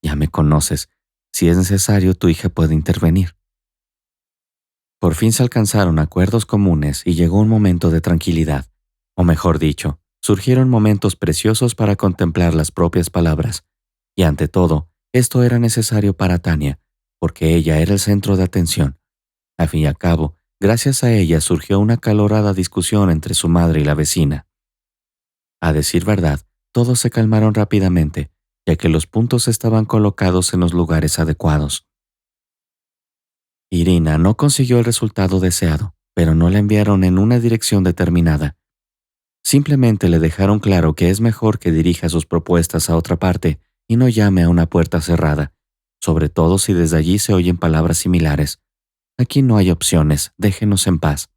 Ya me conoces. Si es necesario, tu hija puede intervenir. Por fin se alcanzaron acuerdos comunes y llegó un momento de tranquilidad, o mejor dicho, surgieron momentos preciosos para contemplar las propias palabras. Y ante todo, esto era necesario para Tania, porque ella era el centro de atención. Al fin y al cabo, gracias a ella surgió una acalorada discusión entre su madre y la vecina. A decir verdad, todos se calmaron rápidamente, ya que los puntos estaban colocados en los lugares adecuados. Irina no consiguió el resultado deseado, pero no la enviaron en una dirección determinada. Simplemente le dejaron claro que es mejor que dirija sus propuestas a otra parte y no llame a una puerta cerrada, sobre todo si desde allí se oyen palabras similares. Aquí no hay opciones, déjenos en paz.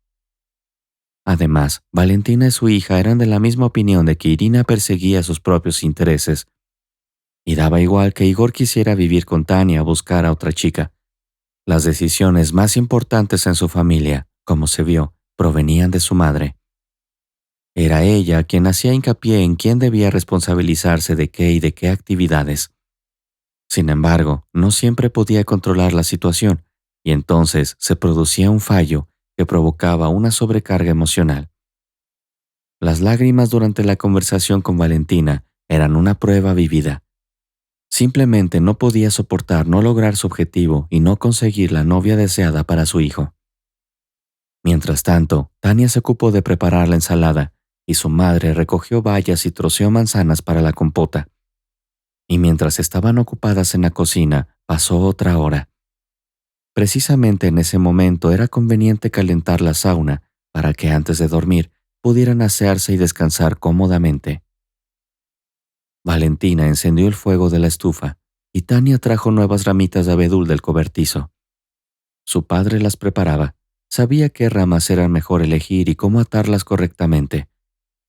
Además, Valentina y su hija eran de la misma opinión de que Irina perseguía sus propios intereses. Y daba igual que Igor quisiera vivir con Tania o buscar a otra chica. Las decisiones más importantes en su familia, como se vio, provenían de su madre. Era ella quien hacía hincapié en quién debía responsabilizarse de qué y de qué actividades. Sin embargo, no siempre podía controlar la situación, y entonces se producía un fallo que provocaba una sobrecarga emocional. Las lágrimas durante la conversación con Valentina eran una prueba vivida. Simplemente no podía soportar no lograr su objetivo y no conseguir la novia deseada para su hijo. Mientras tanto, Tania se ocupó de preparar la ensalada y su madre recogió bayas y troceó manzanas para la compota. Y mientras estaban ocupadas en la cocina, pasó otra hora. Precisamente en ese momento era conveniente calentar la sauna para que antes de dormir pudieran asearse y descansar cómodamente. Valentina encendió el fuego de la estufa y Tania trajo nuevas ramitas de abedul del cobertizo. Su padre las preparaba. Sabía qué ramas eran mejor elegir y cómo atarlas correctamente.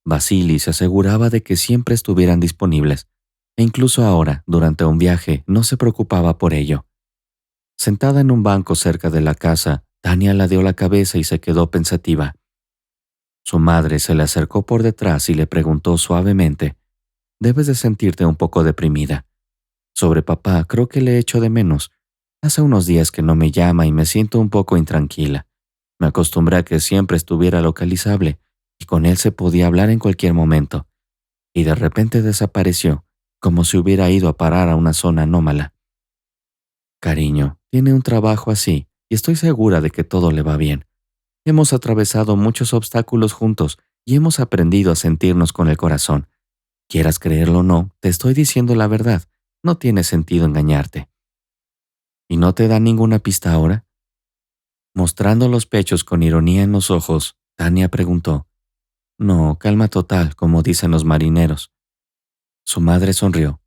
Vasili se aseguraba de que siempre estuvieran disponibles, e incluso ahora, durante un viaje, no se preocupaba por ello. Sentada en un banco cerca de la casa, Tania ladeó la cabeza y se quedó pensativa. Su madre se le acercó por detrás y le preguntó suavemente: «Debes de sentirte un poco deprimida. Sobre papá creo que le echo de menos. Hace unos días que no me llama y me siento un poco intranquila. Me acostumbré a que siempre estuviera localizable y con él se podía hablar en cualquier momento. Y de repente desapareció, como si hubiera ido a parar a una zona anómala. Cariño, tiene un trabajo así y estoy segura de que todo le va bien. Hemos atravesado muchos obstáculos juntos y hemos aprendido a sentirnos con el corazón. Quieras creerlo o no, te estoy diciendo la verdad. No tiene sentido engañarte». «¿Y no te da ninguna pista ahora?». Mostrando los pechos con ironía en los ojos, Tania preguntó. «No, calma total, como dicen los marineros». Su madre sonrió.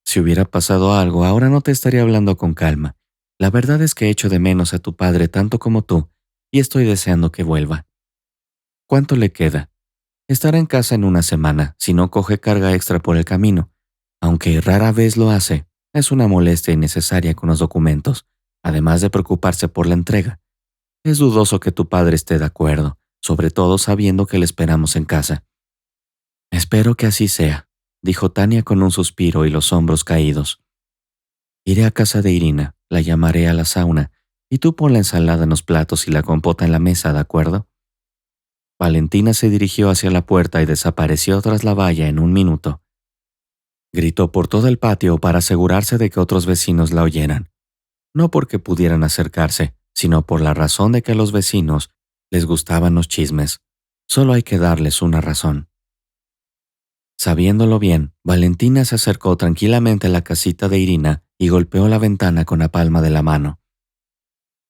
«Si hubiera pasado algo, ahora no te estaría hablando con calma. La verdad es que echo de menos a tu padre tanto como tú, y estoy deseando que vuelva». «¿Cuánto le queda?». «Estará en casa en una semana, si no coge carga extra por el camino. Aunque rara vez lo hace, es una molestia innecesaria con los documentos, además de preocuparse por la entrega. Es dudoso que tu padre esté de acuerdo, sobre todo sabiendo que le esperamos en casa». «Espero que así sea», dijo Tania con un suspiro y los hombros caídos. «Iré a casa de Irina, la llamaré a la sauna, y tú pon la ensalada en los platos y la compota en la mesa, ¿de acuerdo?». Valentina se dirigió hacia la puerta y desapareció tras la valla en un minuto. Gritó por todo el patio para asegurarse de que otros vecinos la oyeran. No porque pudieran acercarse, sino por la razón de que a los vecinos les gustaban los chismes. Solo hay que darles una razón. Sabiéndolo bien, Valentina se acercó tranquilamente a la casita de Irina y golpeó la ventana con la palma de la mano.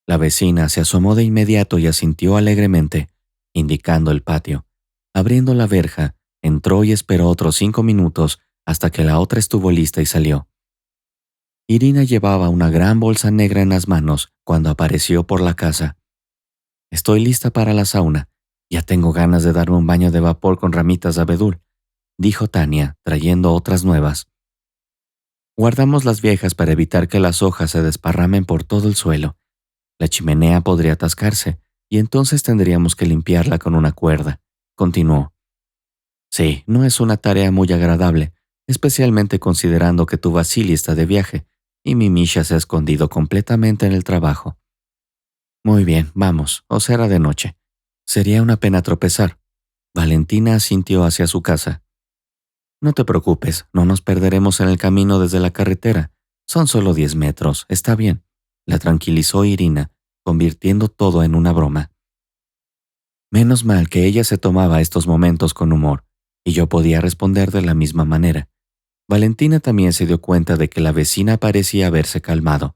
La vecina se asomó de inmediato y asintió alegremente, indicando el patio. Abriendo la verja, entró y esperó otros 5 minutos hasta que la otra estuvo lista y salió. Irina llevaba una gran bolsa negra en las manos cuando apareció por la casa. «Estoy lista para la sauna. Ya tengo ganas de darme un baño de vapor con ramitas de abedul», dijo Tania, trayendo otras nuevas. «Guardamos las viejas para evitar que las hojas se desparramen por todo el suelo. La chimenea podría atascarse y entonces tendríamos que limpiarla con una cuerda», continuó. «Sí, no es una tarea muy agradable, especialmente considerando que tu Vasili está de viaje y mi Misha se ha escondido completamente en el trabajo». «Muy bien, vamos, o será de noche. Sería una pena tropezar». Valentina asintió hacia su casa. No te preocupes, no nos perderemos en el camino desde la carretera. Son solo 10 metros, está bien. La tranquilizó Irina, convirtiendo todo en una broma. Menos mal que ella se tomaba estos momentos con humor, y yo podía responder de la misma manera. Valentina también se dio cuenta de que la vecina parecía haberse calmado.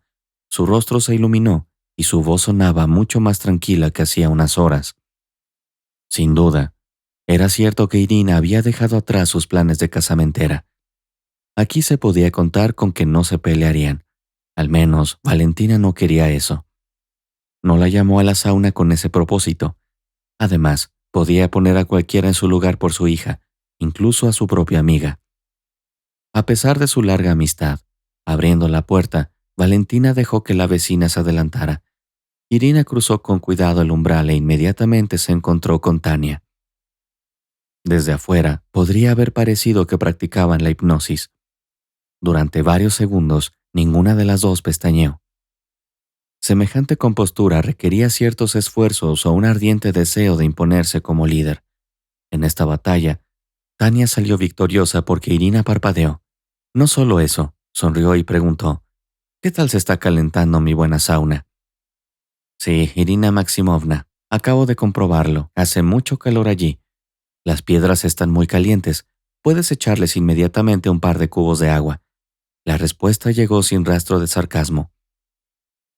Su rostro se iluminó y su voz sonaba mucho más tranquila que hacía unas horas. Sin duda, era cierto que Irina había dejado atrás sus planes de casamentera. Aquí se podía contar con que no se pelearían. Al menos, Valentina no quería eso. No la llamó a la sauna con ese propósito. Además, podía poner a cualquiera en su lugar por su hija, incluso a su propia amiga. A pesar de su larga amistad, abriendo la puerta, Valentina dejó que la vecina se adelantara. Irina cruzó con cuidado el umbral e inmediatamente se encontró con Tania. Desde afuera, podría haber parecido que practicaban la hipnosis. Durante varios segundos, ninguna de las dos pestañeó. Semejante compostura requería ciertos esfuerzos o un ardiente deseo de imponerse como líder. En esta batalla, Tania salió victoriosa porque Irina parpadeó. No solo eso, sonrió y preguntó, ¿qué tal se está calentando mi buena sauna? Sí, Irina Maximovna, acabo de comprobarlo, hace mucho calor allí. Las piedras están muy calientes, puedes echarles inmediatamente un par de cubos de agua. La respuesta llegó sin rastro de sarcasmo.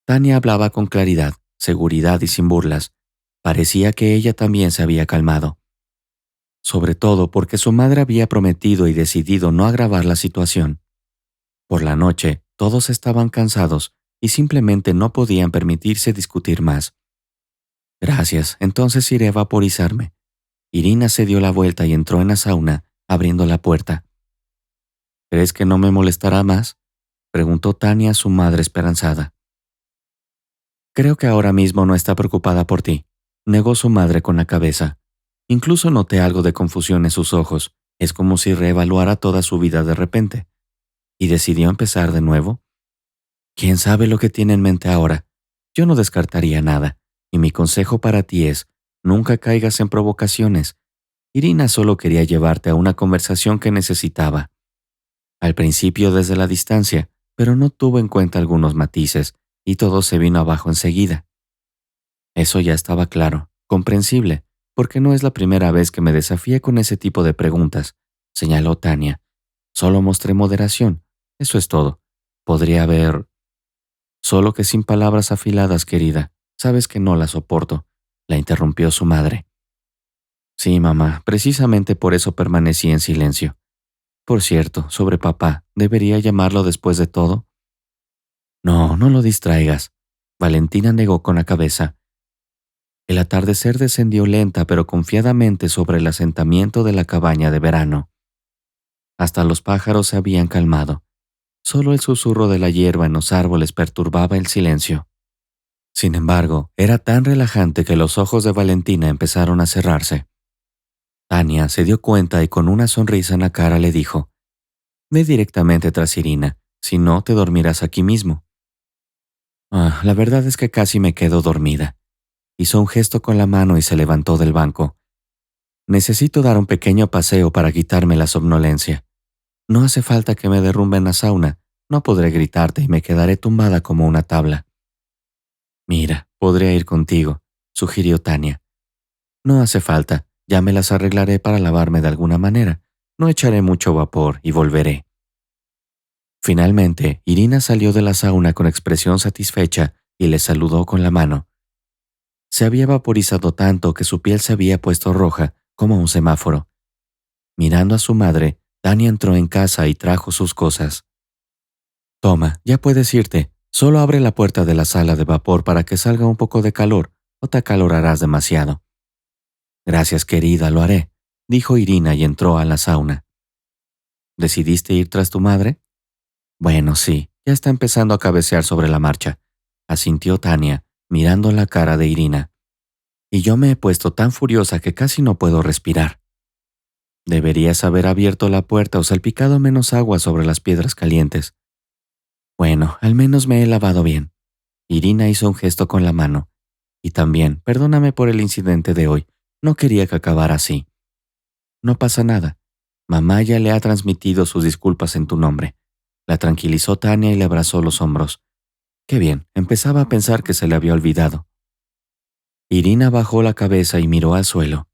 Tania hablaba con claridad, seguridad y sin burlas. Parecía que ella también se había calmado. Sobre todo porque su madre había prometido y decidido no agravar la situación. Por la noche, todos estaban cansados y simplemente no podían permitirse discutir más. Gracias, entonces iré a vaporizarme. Irina se dio la vuelta y entró en la sauna, abriendo la puerta. ¿Crees que no me molestará más? Preguntó Tania a su madre esperanzada. Creo que ahora mismo no está preocupada por ti, negó su madre con la cabeza. Incluso noté algo de confusión en sus ojos. Es como si reevaluara toda su vida de repente. ¿Y decidió empezar de nuevo? ¿Quién sabe lo que tiene en mente ahora? Yo no descartaría nada, y mi consejo para ti es, nunca caigas en provocaciones. Irina solo quería llevarte a una conversación que necesitaba. Al principio desde la distancia, pero no tuvo en cuenta algunos matices, y todo se vino abajo enseguida. Eso ya estaba claro, comprensible, porque no es la primera vez que me desafía con ese tipo de preguntas, señaló Tania. Solo mostré moderación, eso es todo. Podría haber... Solo que sin palabras afiladas, querida. Sabes que no la soporto, la interrumpió su madre. Sí, mamá, precisamente por eso permanecí en silencio. Por cierto, sobre papá, ¿debería llamarlo después de todo? No, no lo distraigas. Valentina negó con la cabeza. El atardecer descendió lenta pero confiadamente sobre el asentamiento de la cabaña de verano. Hasta los pájaros se habían calmado. Solo el susurro de la hierba en los árboles perturbaba el silencio. Sin embargo, era tan relajante que los ojos de Valentina empezaron a cerrarse. Tania se dio cuenta y con una sonrisa en la cara le dijo, «Ve directamente tras Irina, si no te dormirás aquí mismo». La verdad es que casi me quedo dormida. Hizo un gesto con la mano y se levantó del banco. Necesito dar un pequeño paseo para quitarme la somnolencia. No hace falta que me derrumbe en la sauna, no podré gritarte y me quedaré tumbada como una tabla. Mira, podría ir contigo, sugirió Tania. No hace falta, ya me las arreglaré para lavarme de alguna manera. No echaré mucho vapor y volveré. Finalmente, Irina salió de la sauna con expresión satisfecha y le saludó con la mano. Se había vaporizado tanto que su piel se había puesto roja como un semáforo. Mirando a su madre, Tania entró en casa y trajo sus cosas. Toma, ya puedes irte. Solo abre la puerta de la sala de vapor para que salga un poco de calor o te acalorarás demasiado. Gracias, querida, lo haré, dijo Irina y entró a la sauna. ¿Decidiste ir tras tu madre? Bueno, sí, ya está empezando a cabecear sobre la marcha, asintió Tania, mirando la cara de Irina. Y yo me he puesto tan furiosa que casi no puedo respirar. Deberías haber abierto la puerta o salpicado menos agua sobre las piedras calientes. Bueno, al menos me he lavado bien. Irina hizo un gesto con la mano. Y también, perdóname por el incidente de hoy. No quería que acabara así. No pasa nada. Mamá ya le ha transmitido sus disculpas en tu nombre. La tranquilizó Tania y le abrazó los hombros. Qué bien, empezaba a pensar que se le había olvidado. Irina bajó la cabeza y miró al suelo.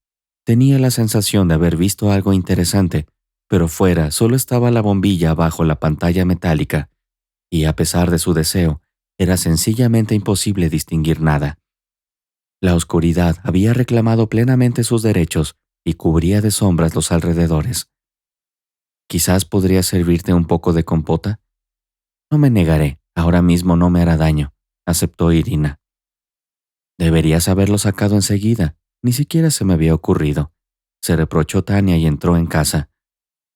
Tenía la sensación de haber visto algo interesante, pero fuera solo estaba la bombilla bajo la pantalla metálica, y a pesar de su deseo, era sencillamente imposible distinguir nada. La oscuridad había reclamado plenamente sus derechos y cubría de sombras los alrededores. ¿Quizás podría servirte un poco de compota? No me negaré, ahora mismo no me hará daño, aceptó Irina. Deberías haberlo sacado enseguida, ni siquiera se me había ocurrido. Se reprochó Tania y entró en casa.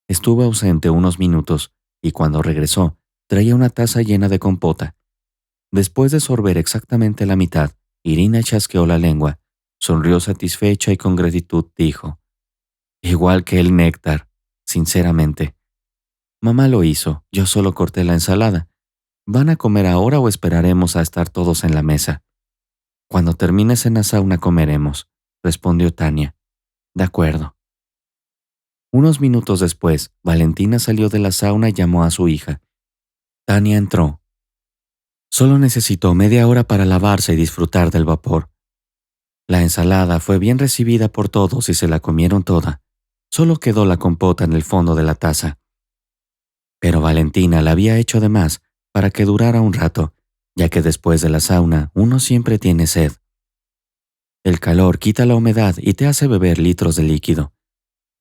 Estuvo ausente unos minutos y cuando regresó, traía una taza llena de compota. Después de sorber exactamente la mitad, Irina chasqueó la lengua, sonrió satisfecha y con gratitud dijo: igual que el néctar, sinceramente. Mamá lo hizo, yo solo corté la ensalada. ¿Van a comer ahora o esperaremos a estar todos en la mesa? Cuando termines en la sauna comeremos, respondió Tania. De acuerdo. Unos minutos después, Valentina salió de la sauna y llamó a su hija. Tania entró. Solo necesitó media hora para lavarse y disfrutar del vapor. La ensalada fue bien recibida por todos y se la comieron toda. Solo quedó la compota en el fondo de la taza. Pero Valentina la había hecho de más para que durara un rato, ya que después de la sauna uno siempre tiene sed. El calor quita la humedad y te hace beber litros de líquido.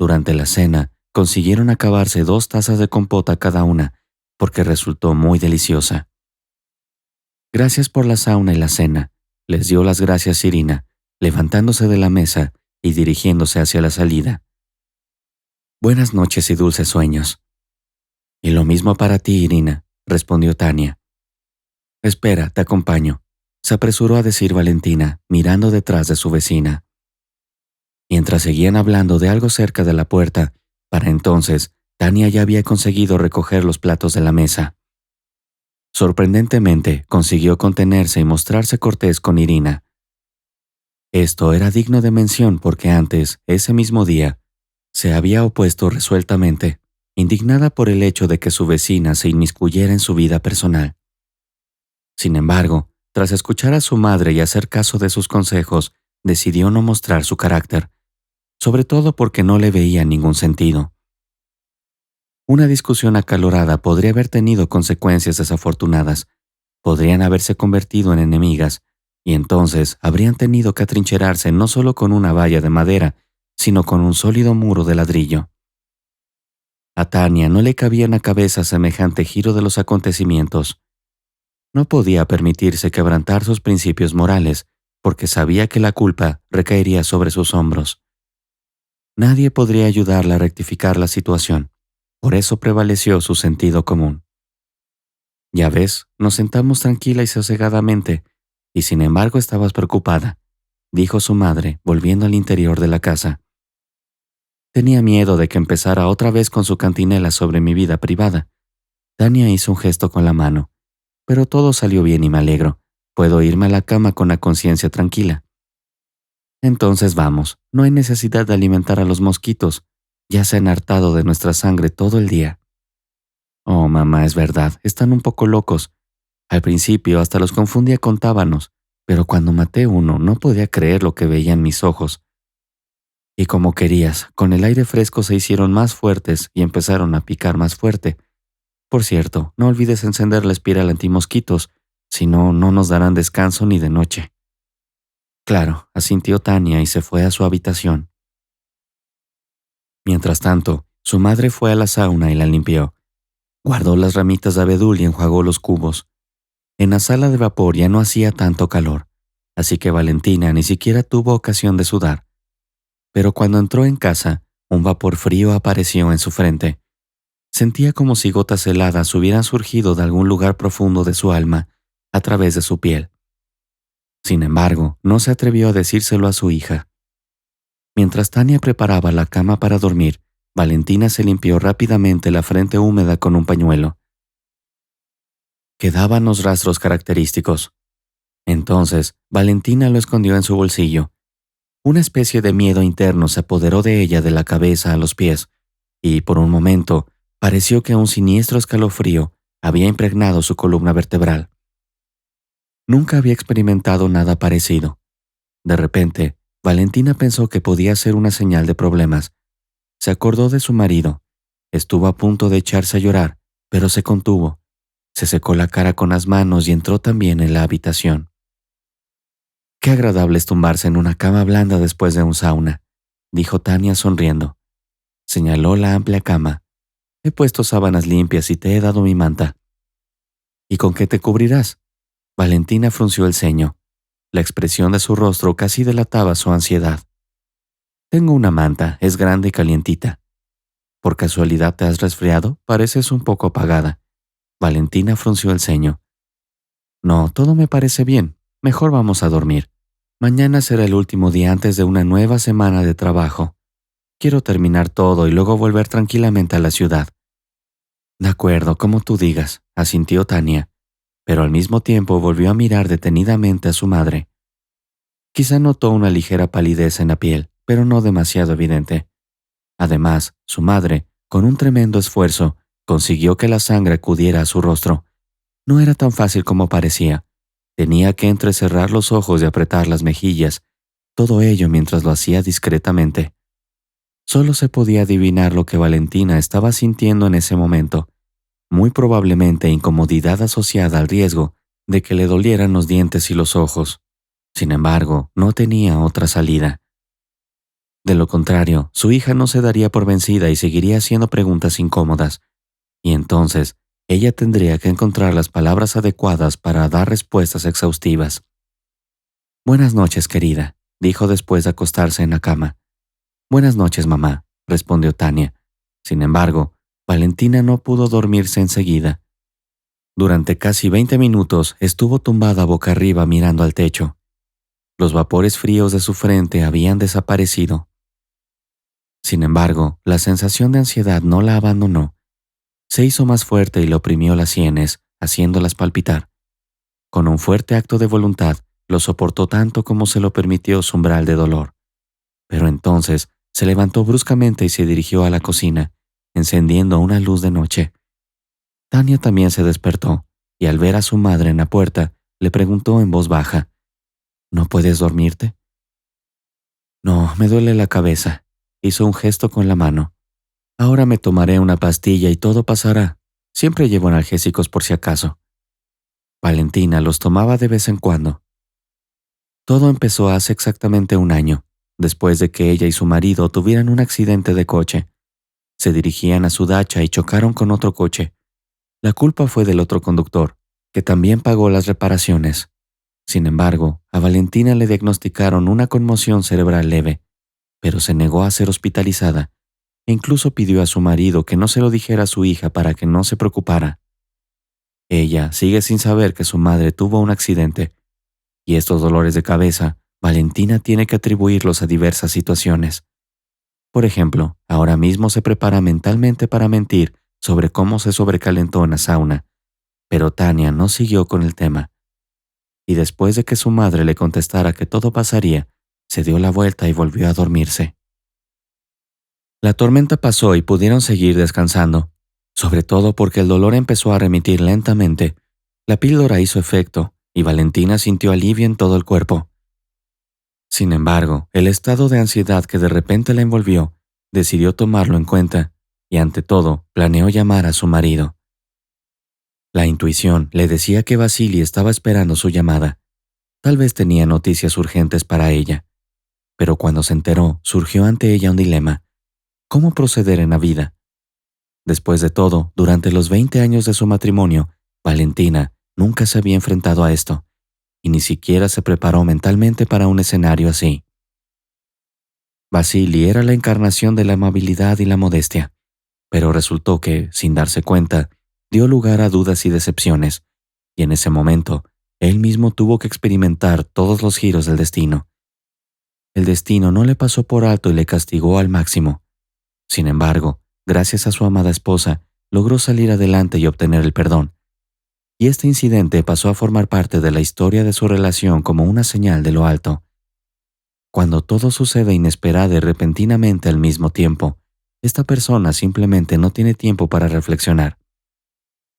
Durante la cena, consiguieron acabarse 2 tazas de compota cada una, porque resultó muy deliciosa. Gracias por la sauna y la cena, les dio las gracias Irina, levantándose de la mesa y dirigiéndose hacia la salida. Buenas noches y dulces sueños. Y lo mismo para ti, Irina, respondió Tania. Espera, te acompaño, se apresuró a decir Valentina, mirando detrás de su vecina. Mientras seguían hablando de algo cerca de la puerta, para entonces, Tania ya había conseguido recoger los platos de la mesa. Sorprendentemente, consiguió contenerse y mostrarse cortés con Irina. Esto era digno de mención porque antes, ese mismo día, se había opuesto resueltamente, indignada por el hecho de que su vecina se inmiscuyera en su vida personal. Sin embargo, tras escuchar a su madre y hacer caso de sus consejos, decidió no mostrar su carácter, sobre todo porque no le veía ningún sentido. Una discusión acalorada podría haber tenido consecuencias desafortunadas, podrían haberse convertido en enemigas, y entonces habrían tenido que atrincherarse no solo con una valla de madera, sino con un sólido muro de ladrillo. A Tania no le cabía en la cabeza semejante giro de los acontecimientos. No podía permitirse quebrantar sus principios morales, porque sabía que la culpa recaería sobre sus hombros. Nadie podría ayudarla a rectificar la situación, por eso prevaleció su sentido común. Ya ves, nos sentamos tranquila y sosegadamente, y sin embargo estabas preocupada, dijo su madre, volviendo al interior de la casa. Tenía miedo de que empezara otra vez con su cantinela sobre mi vida privada. Tania hizo un gesto con la mano. Pero todo salió bien y me alegro. Puedo irme a la cama con la conciencia tranquila. Entonces vamos, no hay necesidad de alimentar a los mosquitos. Ya se han hartado de nuestra sangre todo el día. Oh, mamá, es verdad, están un poco locos. Al principio hasta los confundía con tábanos, pero cuando maté uno no podía creer lo que veía en mis ojos. Y como querías, con el aire fresco se hicieron más fuertes y empezaron a picar más fuerte. Por cierto, no olvides encender la espiral antimosquitos, si no, no nos darán descanso ni de noche. Claro, asintió Tania y se fue a su habitación. Mientras tanto, su madre fue a la sauna y la limpió. Guardó las ramitas de abedul y enjuagó los cubos. En la sala de vapor ya no hacía tanto calor, así que Valentina ni siquiera tuvo ocasión de sudar. Pero cuando entró en casa, un vapor frío apareció en su frente. Sentía como si gotas heladas hubieran surgido de algún lugar profundo de su alma, a través de su piel. Sin embargo, no se atrevió a decírselo a su hija. Mientras Tania preparaba la cama para dormir, Valentina se limpió rápidamente la frente húmeda con un pañuelo. Quedaban los rastros característicos. Entonces, Valentina lo escondió en su bolsillo. Una especie de miedo interno se apoderó de ella de la cabeza a los pies, y por un momento pareció que un siniestro escalofrío había impregnado su columna vertebral. Nunca había experimentado nada parecido. De repente, Valentina pensó que podía ser una señal de problemas. Se acordó de su marido. Estuvo a punto de echarse a llorar, pero se contuvo. Se secó la cara con las manos y entró también en la habitación. Qué agradable es tumbarse en una cama blanda después de un sauna, dijo Tania sonriendo. Señaló la amplia cama. He puesto sábanas limpias y te he dado mi manta. ¿Y con qué te cubrirás? Valentina frunció el ceño. La expresión de su rostro casi delataba su ansiedad. Tengo una manta, es grande y calientita. ¿Por casualidad te has resfriado? Pareces un poco apagada. Valentina frunció el ceño. No, todo me parece bien. Mejor vamos a dormir. Mañana será el último día antes de una nueva semana de trabajo. Quiero terminar todo y luego volver tranquilamente a la ciudad. De acuerdo, como tú digas, asintió Tania, pero al mismo tiempo volvió a mirar detenidamente a su madre. Quizá notó una ligera palidez en la piel, pero no demasiado evidente. Además, su madre, con un tremendo esfuerzo, consiguió que la sangre acudiera a su rostro. No era tan fácil como parecía. Tenía que entrecerrar los ojos y apretar las mejillas, todo ello mientras lo hacía discretamente. Solo se podía adivinar lo que Valentina estaba sintiendo en ese momento, muy probablemente incomodidad asociada al riesgo de que le dolieran los dientes y los ojos. Sin embargo, no tenía otra salida. De lo contrario, su hija no se daría por vencida y seguiría haciendo preguntas incómodas, y entonces ella tendría que encontrar las palabras adecuadas para dar respuestas exhaustivas. Buenas noches, querida, dijo después de acostarse en la cama. Buenas noches, mamá, respondió Tania. Sin embargo, Valentina no pudo dormirse enseguida. Durante casi 20 minutos estuvo tumbada boca arriba mirando al techo. Los vapores fríos de su frente habían desaparecido. Sin embargo, la sensación de ansiedad no la abandonó. Se hizo más fuerte y le oprimió las sienes, haciéndolas palpitar. Con un fuerte acto de voluntad, lo soportó tanto como se lo permitió su umbral de dolor. Pero entonces se levantó bruscamente y se dirigió a la cocina, encendiendo una luz de noche. Tania también se despertó, y al ver a su madre en la puerta, le preguntó en voz baja, ¿No puedes dormirte? No, me duele la cabeza. Hizo un gesto con la mano. Ahora me tomaré una pastilla y todo pasará. Siempre llevo analgésicos por si acaso. Valentina los tomaba de vez en cuando. Todo empezó hace exactamente un año, después de que ella y su marido tuvieran un accidente de coche. Se dirigían a su dacha y chocaron con otro coche. La culpa fue del otro conductor, que también pagó las reparaciones. Sin embargo, a Valentina le diagnosticaron una conmoción cerebral leve, pero se negó a ser hospitalizada e incluso pidió a su marido que no se lo dijera a su hija para que no se preocupara. Ella sigue sin saber que su madre tuvo un accidente, y estos dolores de cabeza, Valentina tiene que atribuirlos a diversas situaciones. Por ejemplo, ahora mismo se prepara mentalmente para mentir sobre cómo se sobrecalentó en la sauna, pero Tania no siguió con el tema. Y después de que su madre le contestara que todo pasaría, se dio la vuelta y volvió a dormirse. La tormenta pasó y pudieron seguir descansando, sobre todo porque el dolor empezó a remitir lentamente. La píldora hizo efecto y Valentina sintió alivio en todo el cuerpo. Sin embargo, el estado de ansiedad que de repente la envolvió, decidió tomarlo en cuenta y ante todo planeó llamar a su marido. La intuición le decía que Vasili estaba esperando su llamada. Tal vez tenía noticias urgentes para ella. Pero cuando se enteró, surgió ante ella un dilema. ¿Cómo proceder en la vida? Después de todo, durante los 20 años de su matrimonio, Valentina nunca se había enfrentado a esto, y ni siquiera se preparó mentalmente para un escenario así. Vasili era la encarnación de la amabilidad y la modestia, pero resultó que, sin darse cuenta, dio lugar a dudas y decepciones, y en ese momento, él mismo tuvo que experimentar todos los giros del destino. El destino no le pasó por alto y le castigó al máximo. Sin embargo, gracias a su amada esposa, logró salir adelante y obtener el perdón. Y este incidente pasó a formar parte de la historia de su relación como una señal de lo alto. Cuando todo sucede inesperada y repentinamente al mismo tiempo, esta persona simplemente no tiene tiempo para reflexionar.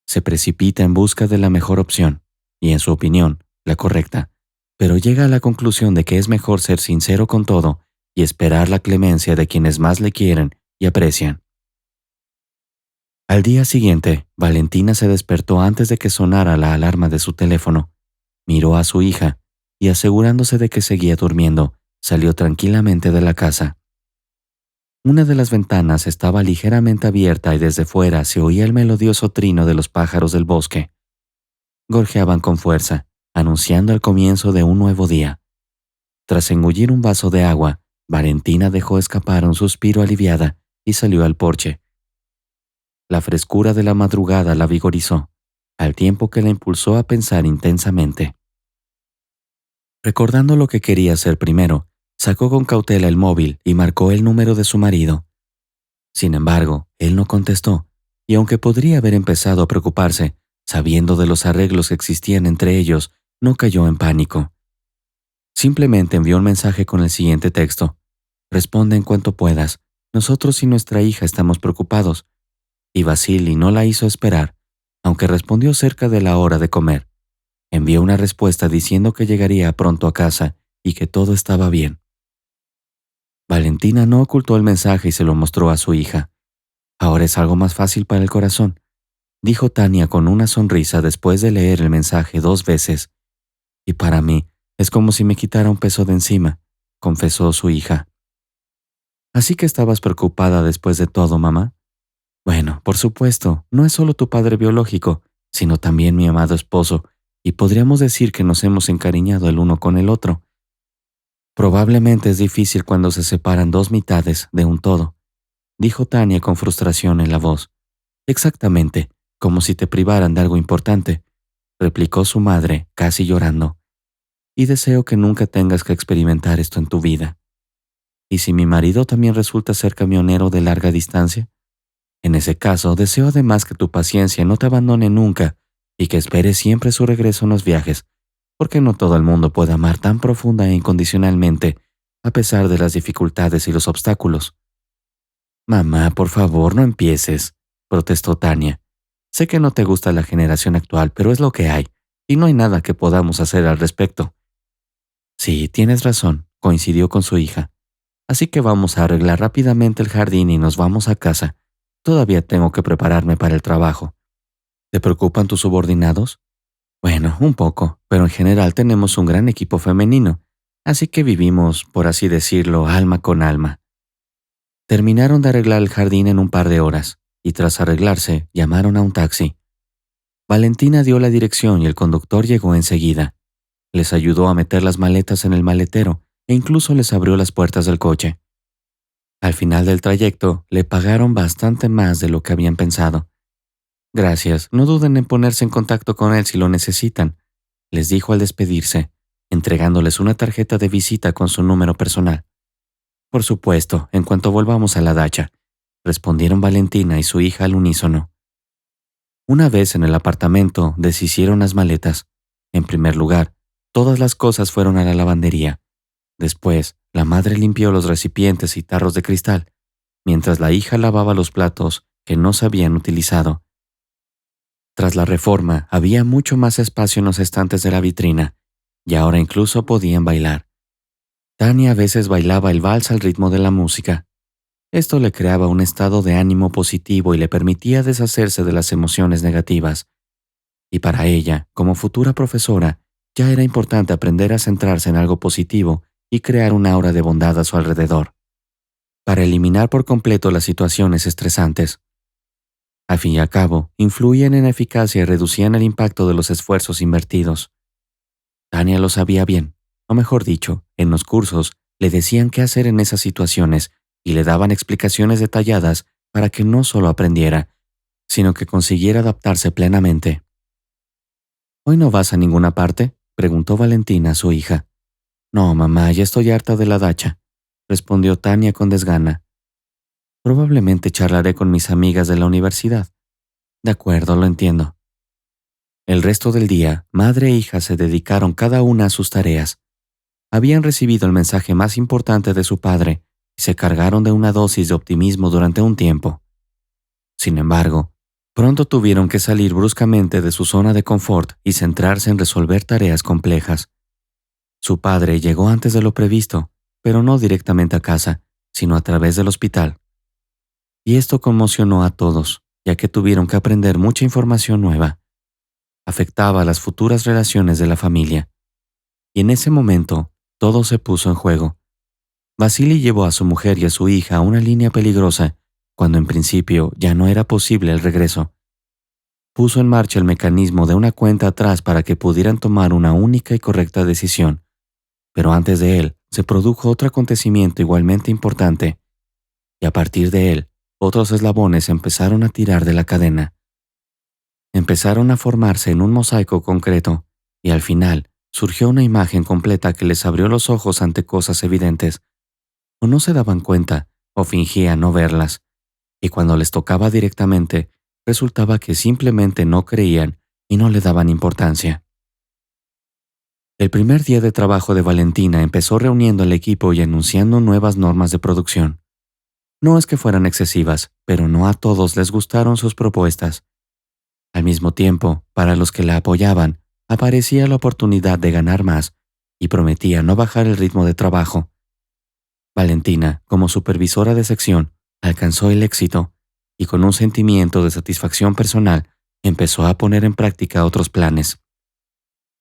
Se precipita en busca de la mejor opción, y en su opinión, la correcta, pero llega a la conclusión de que es mejor ser sincero con todo y esperar la clemencia de quienes más le quieren y aprecian. Al día siguiente, Valentina se despertó antes de que sonara la alarma de su teléfono. Miró a su hija y, asegurándose de que seguía durmiendo, salió tranquilamente de la casa. Una de las ventanas estaba ligeramente abierta y desde fuera se oía el melodioso trino de los pájaros del bosque. Gorjeaban con fuerza, anunciando el comienzo de un nuevo día. Tras engullir un vaso de agua, Valentina dejó escapar un suspiro aliviada y salió al porche. La frescura de la madrugada la vigorizó, al tiempo que la impulsó a pensar intensamente. Recordando lo que quería hacer primero, sacó con cautela el móvil y marcó el número de su marido. Sin embargo, él no contestó, y aunque podría haber empezado a preocuparse, sabiendo de los arreglos que existían entre ellos, no cayó en pánico. Simplemente envió un mensaje con el siguiente texto: «Responde en cuanto puedas. Nosotros y nuestra hija estamos preocupados». Y Vasily no la hizo esperar, aunque respondió cerca de la hora de comer. Envió una respuesta diciendo que llegaría pronto a casa y que todo estaba bien. Valentina no ocultó el mensaje y se lo mostró a su hija. «Ahora es algo más fácil para el corazón», dijo Tania con una sonrisa después de leer el mensaje 2 veces. «Y para mí es como si me quitara un peso de encima», confesó su hija. «¿Así que estabas preocupada después de todo, mamá?» «Bueno, por supuesto, no es solo tu padre biológico, sino también mi amado esposo, y podríamos decir que nos hemos encariñado el uno con el otro. Probablemente es difícil cuando se separan dos mitades de un todo», dijo Tania con frustración en la voz. «Exactamente, como si te privaran de algo importante», replicó su madre, casi llorando. «Y deseo que nunca tengas que experimentar esto en tu vida. ¿Y si mi marido también resulta ser camionero de larga distancia? En ese caso, deseo además que tu paciencia no te abandone nunca y que esperes siempre su regreso en los viajes, porque no todo el mundo puede amar tan profunda e incondicionalmente, a pesar de las dificultades y los obstáculos». «Mamá, por favor, no empieces», protestó Tania. «Sé que no te gusta la generación actual, pero es lo que hay, y no hay nada que podamos hacer al respecto». «Sí, tienes razón», coincidió con su hija. «Así que vamos a arreglar rápidamente el jardín y nos vamos a casa. Todavía tengo que prepararme para el trabajo». «¿Te preocupan tus subordinados?» «Bueno, un poco, pero en general tenemos un gran equipo femenino, así que vivimos, por así decirlo, alma con alma». Terminaron de arreglar el jardín en un par de horas, y tras arreglarse, llamaron a un taxi. Valentina dio la dirección y el conductor llegó enseguida. Les ayudó a meter las maletas en el maletero e incluso les abrió las puertas del coche. Al final del trayecto, le pagaron bastante más de lo que habían pensado. «Gracias, no duden en ponerse en contacto con él si lo necesitan», les dijo al despedirse, entregándoles una tarjeta de visita con su número personal. «Por supuesto, en cuanto volvamos a la dacha», respondieron Valentina y su hija al unísono. Una vez en el apartamento, deshicieron las maletas. En primer lugar, todas las cosas fueron a la lavandería. Después, la madre limpió los recipientes y tarros de cristal, mientras la hija lavaba los platos que no se habían utilizado. Tras la reforma, había mucho más espacio en los estantes de la vitrina, y ahora incluso podían bailar. Tania a veces bailaba el vals al ritmo de la música. Esto le creaba un estado de ánimo positivo y le permitía deshacerse de las emociones negativas. Y para ella, como futura profesora, ya era importante aprender a centrarse en algo positivo y crear una aura de bondad a su alrededor, para eliminar por completo las situaciones estresantes. Al fin y al cabo, influían en la eficacia y reducían el impacto de los esfuerzos invertidos. Tania lo sabía bien, o mejor dicho, en los cursos le decían qué hacer en esas situaciones y le daban explicaciones detalladas para que no solo aprendiera, sino que consiguiera adaptarse plenamente. «¿Hoy no vas a ninguna parte?», preguntó Valentina a su hija. «No, mamá, ya estoy harta de la dacha», respondió Tania con desgana. «Probablemente charlaré con mis amigas de la universidad». «De acuerdo, lo entiendo». El resto del día, madre e hija se dedicaron cada una a sus tareas. Habían recibido el mensaje más importante de su padre, y se cargaron de una dosis de optimismo durante un tiempo. Sin embargo, pronto tuvieron que salir bruscamente de su zona de confort y centrarse en resolver tareas complejas. Su padre llegó antes de lo previsto, pero no directamente a casa, sino a través del hospital. Y esto conmocionó a todos, ya que tuvieron que aprender mucha información nueva. Afectaba a las futuras relaciones de la familia. Y en ese momento, todo se puso en juego. Vasily llevó a su mujer y a su hija a una línea peligrosa, cuando en principio ya no era posible el regreso. Puso en marcha el mecanismo de una cuenta atrás para que pudieran tomar una única y correcta decisión. Pero antes de él, se produjo otro acontecimiento igualmente importante, y a partir de él, otros eslabones empezaron a tirar de la cadena. Empezaron a formarse en un mosaico concreto, y al final surgió una imagen completa que les abrió los ojos ante cosas evidentes. O no se daban cuenta, o fingían no verlas, y cuando les tocaba directamente, resultaba que simplemente no creían y no le daban importancia. El primer día de trabajo de Valentina empezó reuniendo al equipo y anunciando nuevas normas de producción. No es que fueran excesivas, pero no a todos les gustaron sus propuestas. Al mismo tiempo, para los que la apoyaban, aparecía la oportunidad de ganar más y prometía no bajar el ritmo de trabajo. Valentina, como supervisora de sección, alcanzó el éxito y con un sentimiento de satisfacción personal empezó a poner en práctica otros planes.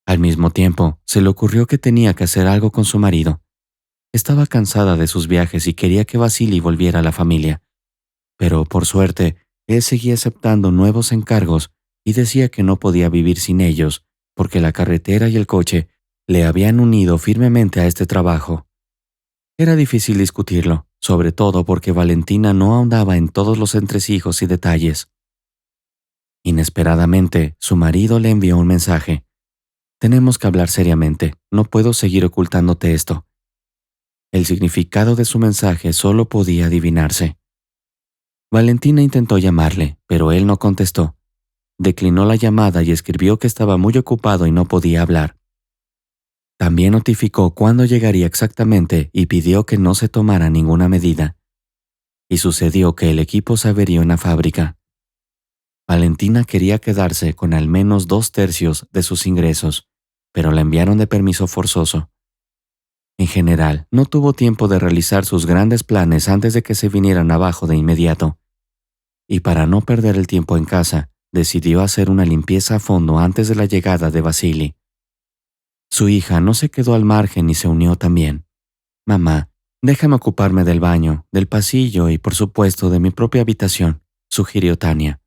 Al mismo tiempo, se le ocurrió que tenía que hacer algo con su marido. Estaba cansada de sus viajes y quería que Vasily volviera a la familia. Pero, por suerte, él seguía aceptando nuevos encargos y decía que no podía vivir sin ellos, porque la carretera y el coche le habían unido firmemente a este trabajo. Era difícil discutirlo, sobre todo porque Valentina no ahondaba en todos los entresijos y detalles. Inesperadamente, su marido le envió un mensaje. «Tenemos que hablar seriamente, no puedo seguir ocultándote esto». El significado de su mensaje solo podía adivinarse. Valentina intentó llamarle, pero él no contestó. Declinó la llamada y escribió que estaba muy ocupado y no podía hablar. También notificó cuándo llegaría exactamente y pidió que no se tomara ninguna medida. Y sucedió que el equipo se averió en la fábrica. Valentina quería quedarse con al menos 2/3 de sus ingresos, pero la enviaron de permiso forzoso. En general, no tuvo tiempo de realizar sus grandes planes antes de que se vinieran abajo de inmediato. Y para no perder el tiempo en casa, decidió hacer una limpieza a fondo antes de la llegada de Vasily. Su hija no se quedó al margen y se unió también. «Mamá, déjame ocuparme del baño, del pasillo y, por supuesto, de mi propia habitación», sugirió Tania.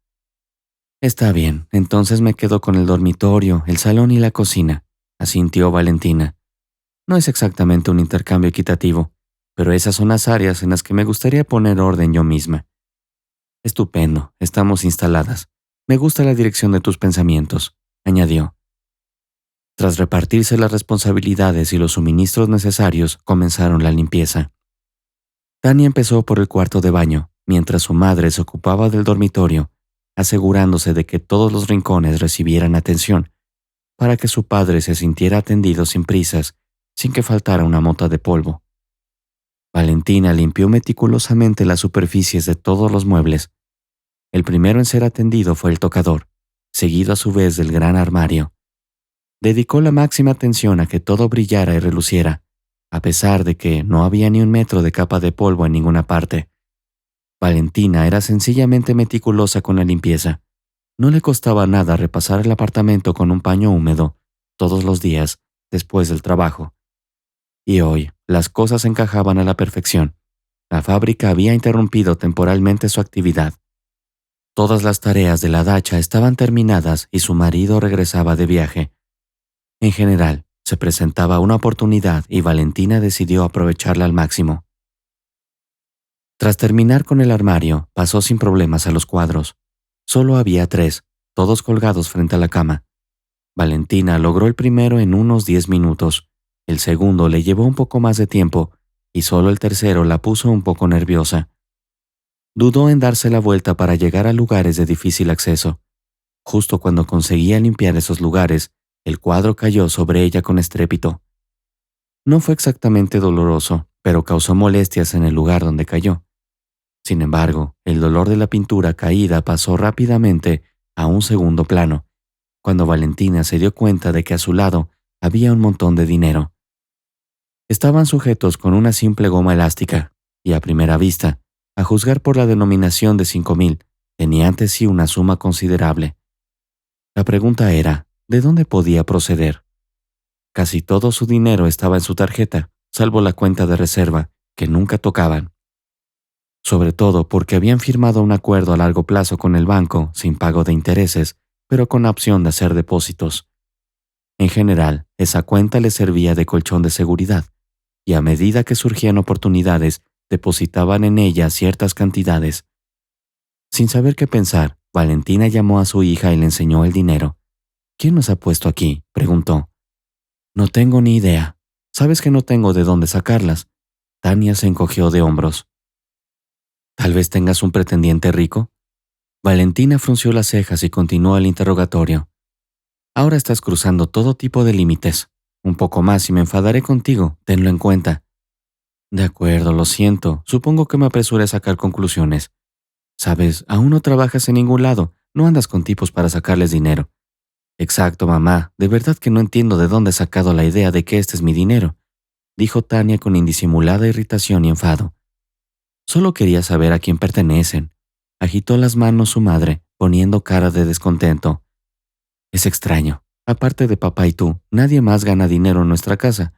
«Está bien, entonces me quedo con el dormitorio, el salón y la cocina», asintió Valentina. «No es exactamente un intercambio equitativo, pero esas son las áreas en las que me gustaría poner orden yo misma». «Estupendo, estamos instaladas. Me gusta la dirección de tus pensamientos», añadió. Tras repartirse las responsabilidades y los suministros necesarios, comenzaron la limpieza. Tania empezó por el cuarto de baño, mientras su madre se ocupaba del dormitorio, asegurándose de que todos los rincones recibieran atención, para que su padre se sintiera atendido sin prisas, sin que faltara una mota de polvo. Valentina limpió meticulosamente las superficies de todos los muebles. El primero en ser atendido fue el tocador, seguido a su vez del gran armario. Dedicó la máxima atención a que todo brillara y reluciera, a pesar de que no había ni un metro de capa de polvo en ninguna parte. Valentina era sencillamente meticulosa con la limpieza. No le costaba nada repasar el apartamento con un paño húmedo, todos los días, después del trabajo. Y hoy, las cosas encajaban a la perfección. La fábrica había interrumpido temporalmente su actividad. Todas las tareas de la dacha estaban terminadas y su marido regresaba de viaje. En general, se presentaba una oportunidad y Valentina decidió aprovecharla al máximo. Tras terminar con el armario, pasó sin problemas a los cuadros. Solo había 3, todos colgados frente a la cama. Valentina logró el primero en unos 10 minutos, el segundo le llevó un poco más de tiempo y solo el tercero la puso un poco nerviosa. Dudó en darse la vuelta para llegar a lugares de difícil acceso. Justo cuando conseguía limpiar esos lugares, el cuadro cayó sobre ella con estrépito. No fue exactamente doloroso, pero causó molestias en el lugar donde cayó. Sin embargo, el dolor de la pintura caída pasó rápidamente a un segundo plano, cuando Valentina se dio cuenta de que a su lado había un montón de dinero. Estaban sujetos con una simple goma elástica, y a primera vista, a juzgar por la denominación de 5,000, tenía ante sí una suma considerable. La pregunta era, ¿de dónde podía proceder? Casi todo su dinero estaba en su tarjeta, salvo la cuenta de reserva, que nunca tocaban. Sobre todo porque habían firmado un acuerdo a largo plazo con el banco, sin pago de intereses, pero con la opción de hacer depósitos. En general, esa cuenta les servía de colchón de seguridad, y a medida que surgían oportunidades, depositaban en ella ciertas cantidades. Sin saber qué pensar, Valentina llamó a su hija y le enseñó el dinero. ¿Quién nos ha puesto aquí?, preguntó. No tengo ni idea. Sabes que no tengo de dónde sacarlas. Tania se encogió de hombros. ¿Tal vez tengas un pretendiente rico? Valentina frunció las cejas y continuó el interrogatorio. Ahora estás cruzando todo tipo de límites. Un poco más y me enfadaré contigo, tenlo en cuenta. De acuerdo, lo siento. Supongo que me apresuré a sacar conclusiones. Sabes, aún no trabajas en ningún lado, no andas con tipos para sacarles dinero. Exacto, mamá, de verdad que no entiendo de dónde has sacado la idea de que este es mi dinero, dijo Tania con indisimulada irritación y enfado. Solo quería saber a quién pertenecen. Agitó las manos su madre, poniendo cara de descontento. Es extraño. Aparte de papá y tú, nadie más gana dinero en nuestra casa.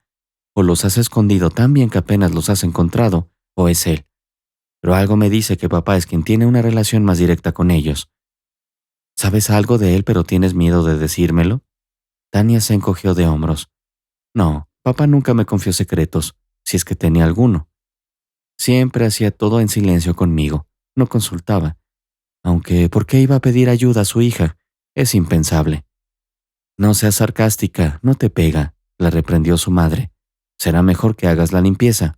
O los has escondido tan bien que apenas los has encontrado, o es él. Pero algo me dice que papá es quien tiene una relación más directa con ellos. ¿Sabes algo de él pero tienes miedo de decírmelo? Tania se encogió de hombros. No, papá nunca me confió secretos, si es que tenía alguno. Siempre hacía todo en silencio conmigo, no consultaba. Aunque, ¿por qué iba a pedir ayuda a su hija? Es impensable. No seas sarcástica, no te pega, la reprendió su madre. Será mejor que hagas la limpieza.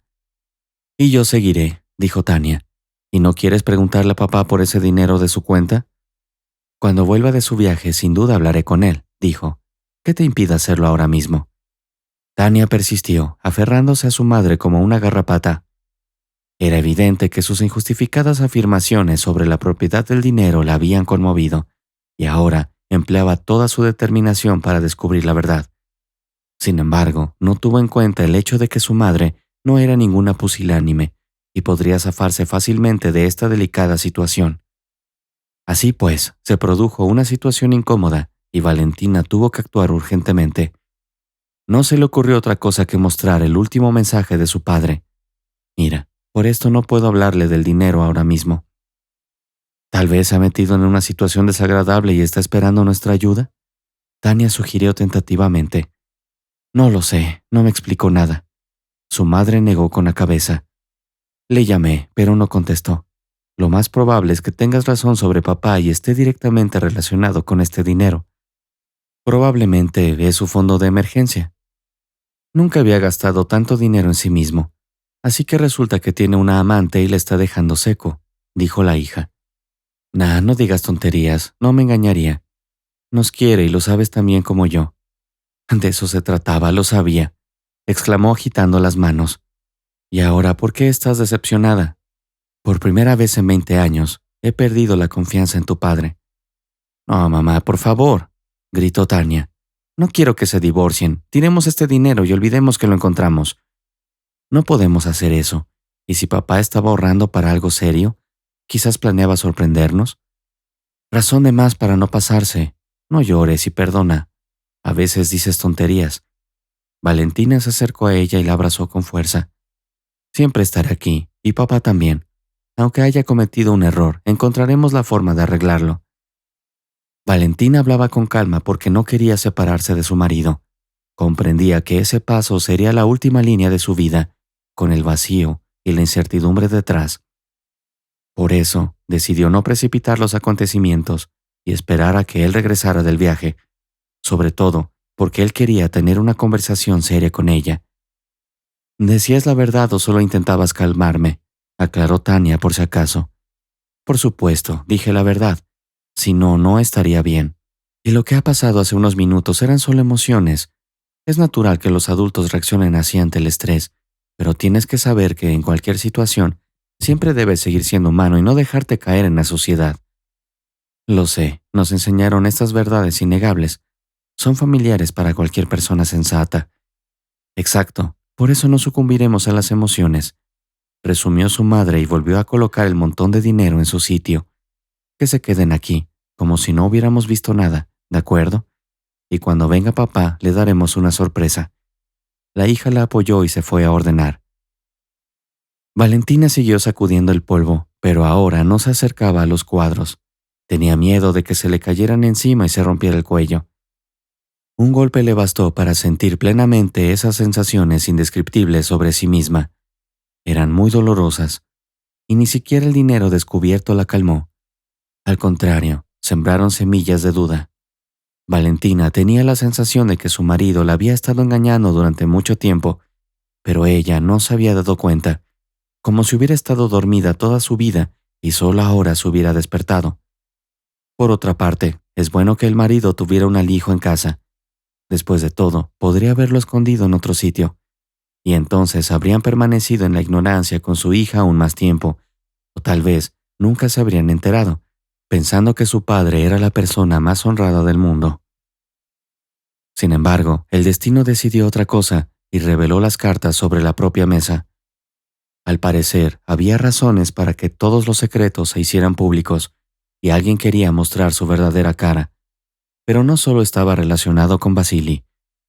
Y yo seguiré, dijo Tania. ¿Y no quieres preguntarle a papá por ese dinero de su cuenta? Cuando vuelva de su viaje, sin duda hablaré con él, dijo. ¿Qué te impide hacerlo ahora mismo? Tania persistió, aferrándose a su madre como una garrapata. Era evidente que sus injustificadas afirmaciones sobre la propiedad del dinero la habían conmovido, y ahora empleaba toda su determinación para descubrir la verdad. Sin embargo, no tuvo en cuenta el hecho de que su madre no era ninguna pusilánime y podría zafarse fácilmente de esta delicada situación. Así pues, se produjo una situación incómoda y Valentina tuvo que actuar urgentemente. No se le ocurrió otra cosa que mostrar el último mensaje de su padre. Mira, por esto no puedo hablarle del dinero ahora mismo. Tal vez se ha metido en una situación desagradable y está esperando nuestra ayuda. Tania sugirió tentativamente. No lo sé, no me explicó nada. Su madre negó con la cabeza. Le llamé, pero no contestó. Lo más probable es que tengas razón sobre papá y esté directamente relacionado con este dinero. Probablemente es su fondo de emergencia. Nunca había gastado tanto dinero en sí mismo, así que resulta que tiene una amante y le está dejando seco, dijo la hija. Nah, no digas tonterías, no me engañaría. Nos quiere y lo sabes tan bien como yo. De eso se trataba, lo sabía, exclamó agitando las manos. ¿Y ahora por qué estás decepcionada? Por primera vez en 20 años, he perdido la confianza en tu padre. No, mamá, por favor, gritó Tania. No quiero que se divorcien. Tiremos este dinero y olvidemos que lo encontramos. No podemos hacer eso. ¿Y si papá estaba ahorrando para algo serio? ¿Quizás planeaba sorprendernos? Razón de más para no pasarse. No llores y perdona. A veces dices tonterías. Valentina se acercó a ella y la abrazó con fuerza. Siempre estaré aquí, y papá también. Aunque haya cometido un error, encontraremos la forma de arreglarlo. Valentina hablaba con calma porque no quería separarse de su marido. Comprendía que ese paso sería la última línea de su vida, con el vacío y la incertidumbre detrás. Por eso, decidió no precipitar los acontecimientos y esperar a que él regresara del viaje, sobre todo porque él quería tener una conversación seria con ella. ¿Decías la verdad o solo intentabas calmarme?, aclaró Tania por si acaso. Por supuesto, dije la verdad. Si no, no estaría bien. Y lo que ha pasado hace unos minutos eran solo emociones. Es natural que los adultos reaccionen así ante el estrés, pero tienes que saber que en cualquier situación siempre debes seguir siendo humano y no dejarte caer en la sociedad. Lo sé, nos enseñaron estas verdades innegables. Son familiares para cualquier persona sensata. Exacto, por eso no sucumbiremos a las emociones, resumió su madre y volvió a colocar el montón de dinero en su sitio. Que se queden aquí, como si no hubiéramos visto nada, ¿de acuerdo? Y cuando venga papá le daremos una sorpresa. La hija la apoyó y se fue a ordenar. Valentina siguió sacudiendo el polvo, pero ahora no se acercaba a los cuadros. Tenía miedo de que se le cayeran encima y se rompiera el cuello. Un golpe le bastó para sentir plenamente esas sensaciones indescriptibles sobre sí misma. Eran muy dolorosas, y ni siquiera el dinero descubierto la calmó. Al contrario, sembraron semillas de duda. Valentina tenía la sensación de que su marido la había estado engañando durante mucho tiempo, pero ella no se había dado cuenta, como si hubiera estado dormida toda su vida y solo ahora se hubiera despertado. Por otra parte, es bueno que el marido tuviera un alijo en casa. Después de todo, podría haberlo escondido en otro sitio, y entonces habrían permanecido en la ignorancia con su hija aún más tiempo, o tal vez nunca se habrían enterado, pensando que su padre era la persona más honrada del mundo. Sin embargo, el destino decidió otra cosa y reveló las cartas sobre la propia mesa. Al parecer, había razones para que todos los secretos se hicieran públicos, y alguien quería mostrar su verdadera cara. Pero no solo estaba relacionado con Vasily,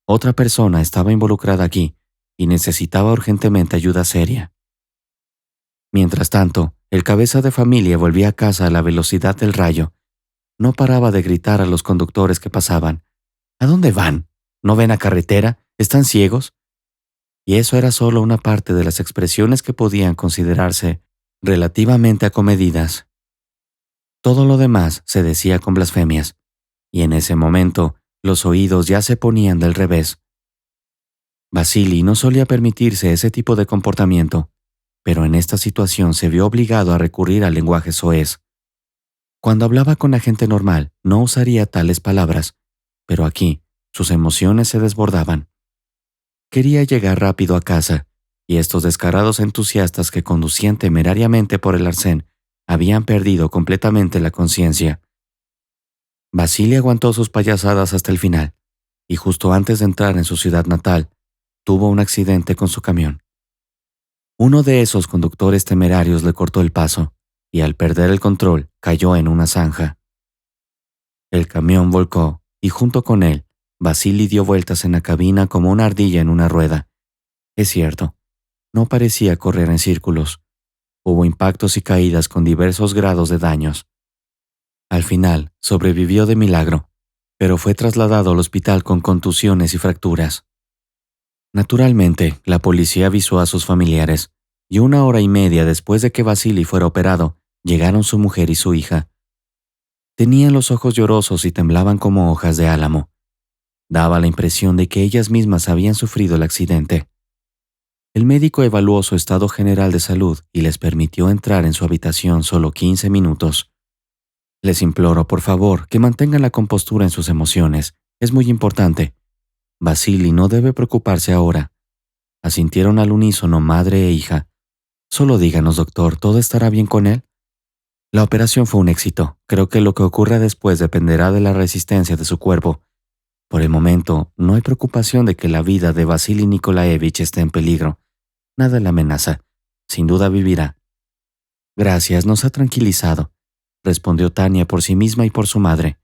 otra persona estaba involucrada aquí y necesitaba urgentemente ayuda seria. Mientras tanto, el cabeza de familia volvía a casa a la velocidad del rayo. No paraba de gritar a los conductores que pasaban. ¿A dónde van? ¿No ven a carretera? ¿Están ciegos? Y eso era solo una parte de las expresiones que podían considerarse relativamente acomedidas. Todo lo demás se decía con blasfemias, y en ese momento los oídos ya se ponían del revés. Vasily no solía permitirse ese tipo de comportamiento, pero en esta situación se vio obligado a recurrir al lenguaje soez. Cuando hablaba con la gente normal, no usaría tales palabras, pero aquí sus emociones se desbordaban. Quería llegar rápido a casa, y estos descarados entusiastas que conducían temerariamente por el arcén habían perdido completamente la conciencia. Vasily aguantó sus payasadas hasta el final, y justo antes de entrar en su ciudad natal, tuvo un accidente con su camión. Uno de esos conductores temerarios le cortó el paso, y al perder el control cayó en una zanja. El camión volcó, y junto con él, Vasily dio vueltas en la cabina como una ardilla en una rueda. Es cierto, no parecía correr en círculos. Hubo impactos y caídas con diversos grados de daños. Al final, sobrevivió de milagro, pero fue trasladado al hospital con contusiones y fracturas. Naturalmente, la policía avisó a sus familiares, y 1 hora y media después de que Vasily fuera operado, llegaron su mujer y su hija. Tenían los ojos llorosos y temblaban como hojas de álamo. Daba la impresión de que ellas mismas habían sufrido el accidente. El médico evaluó su estado general de salud y les permitió entrar en su habitación solo 15 minutos. Les imploro, por favor, que mantengan la compostura en sus emociones. Es muy importante. Vasily no debe preocuparse ahora. Asintieron al unísono madre e hija. Solo díganos, doctor, ¿todo estará bien con él? La operación fue un éxito. Creo que lo que ocurra después dependerá de la resistencia de su cuerpo. Por el momento, no hay preocupación de que la vida de Vasily Nikolaevich esté en peligro. Nada le amenaza. Sin duda vivirá. Gracias, nos ha tranquilizado, respondió Tania por sí misma y por su madre.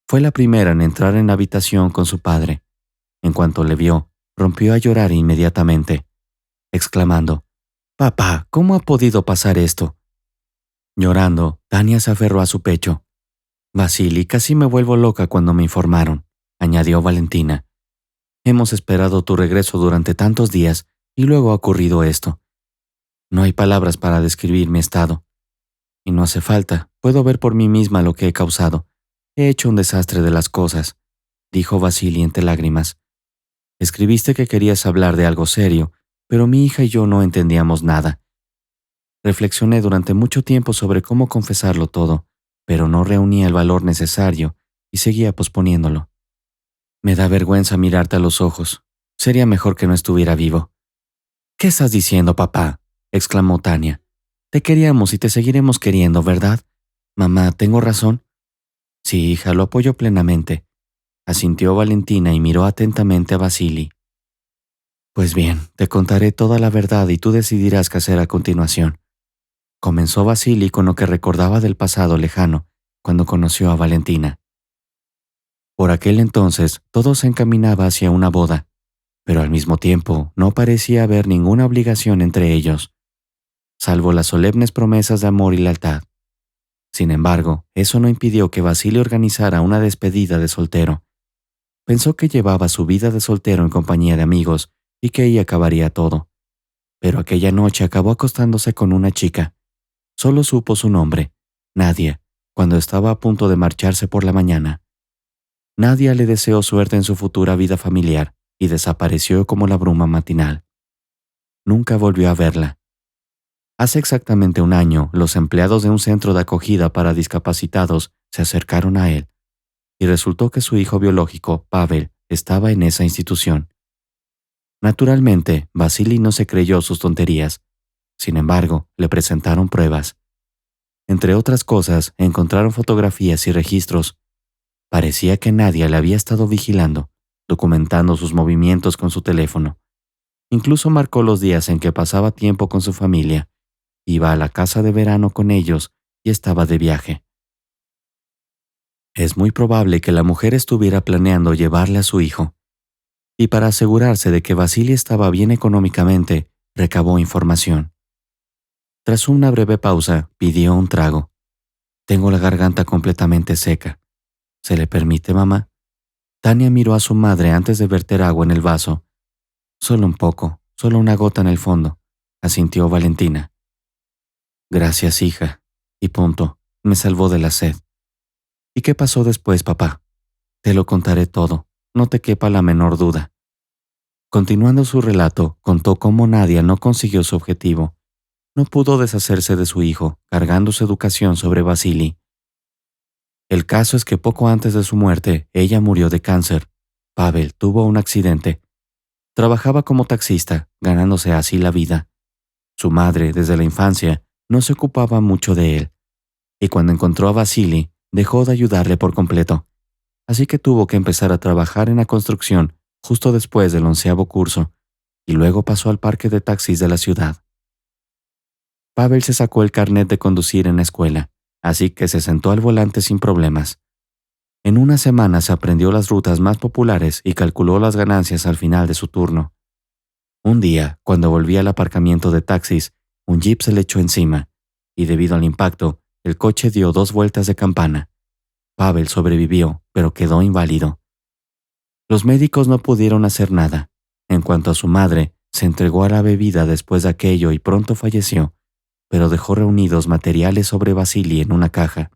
Fue la primera en entrar en la habitación con su padre. En cuanto le vio, rompió a llorar inmediatamente, exclamando: «Papá, ¿cómo ha podido pasar esto?». Llorando, Tania se aferró a su pecho. «Vasily, casi me vuelvo loca cuando me informaron», añadió Valentina. «Hemos esperado tu regreso durante tantos días y luego ha ocurrido esto. No hay palabras para describir mi estado. Y no hace falta, puedo ver por mí misma lo que he causado. He hecho un desastre de las cosas», dijo Vasily entre lágrimas. «Escribiste que querías hablar de algo serio, pero mi hija y yo no entendíamos nada. Reflexioné durante mucho tiempo sobre cómo confesarlo todo, pero no reunía el valor necesario y seguía posponiéndolo. Me da vergüenza mirarte a los ojos. Sería mejor que no estuviera vivo». ¿Qué estás diciendo, papá?, exclamó Tania. Te queríamos y te seguiremos queriendo, ¿verdad? Mamá, ¿tengo razón? Sí, hija, lo apoyo plenamente, asintió Valentina y miró atentamente a Vasili. Pues bien, te contaré toda la verdad y tú decidirás qué hacer a continuación. Comenzó Vasili con lo que recordaba del pasado lejano, cuando conoció a Valentina. Por aquel entonces, todo se encaminaba hacia una boda, pero al mismo tiempo no parecía haber ninguna obligación entre ellos, salvo las solemnes promesas de amor y lealtad. Sin embargo, eso no impidió que Vasili organizara una despedida de soltero. Pensó que llevaba su vida de soltero en compañía de amigos y que ahí acabaría todo. Pero aquella noche acabó acostándose con una chica. Solo supo su nombre, Nadia, cuando estaba a punto de marcharse por la mañana. Nadia le deseó suerte en su futura vida familiar y desapareció como la bruma matinal. Nunca volvió a verla. Hace exactamente un año, los empleados de un centro de acogida para discapacitados se acercaron a él, y resultó que su hijo biológico, Pavel, estaba en esa institución. Naturalmente, Vasili no se creyó sus tonterías. Sin embargo, le presentaron pruebas. Entre otras cosas, encontraron fotografías y registros. Parecía que Nadia le había estado vigilando, documentando sus movimientos con su teléfono. Incluso marcó los días en que pasaba tiempo con su familia, iba a la casa de verano con ellos y estaba de viaje. Es muy probable que la mujer estuviera planeando llevarle a su hijo, y para asegurarse de que Vasili estaba bien económicamente, recabó información. Tras una breve pausa, pidió un trago. Tengo la garganta completamente seca. ¿Se le permite, mamá? Tania miró a su madre antes de verter agua en el vaso. Solo un poco, solo una gota en el fondo, asintió Valentina. Gracias, hija. Y punto, me salvó de la sed. ¿Y qué pasó después, papá? Te lo contaré todo, no te quepa la menor duda. Continuando su relato, contó cómo Nadia no consiguió su objetivo. No pudo deshacerse de su hijo, cargando su educación sobre Vasili. El caso es que poco antes de su muerte, ella murió de cáncer. Pavel tuvo un accidente. Trabajaba como taxista, ganándose así la vida. Su madre, desde la infancia, no se ocupaba mucho de él. Y cuando encontró a Vasili, dejó de ayudarle por completo. Así que tuvo que empezar a trabajar en la construcción justo después del 11º curso, y luego pasó al parque de taxis de la ciudad. Pavel se sacó el carnet de conducir en la escuela, así que se sentó al volante sin problemas. En una semana se aprendió las rutas más populares y calculó las ganancias al final de su turno. Un día, cuando volvía al aparcamiento de taxis, un jeep se le echó encima, y debido al impacto, el coche dio 2 vueltas de campana. Pavel sobrevivió, pero quedó inválido. Los médicos no pudieron hacer nada. En cuanto a su madre, se entregó a la bebida después de aquello y pronto falleció, pero dejó reunidos materiales sobre Vasili en una caja.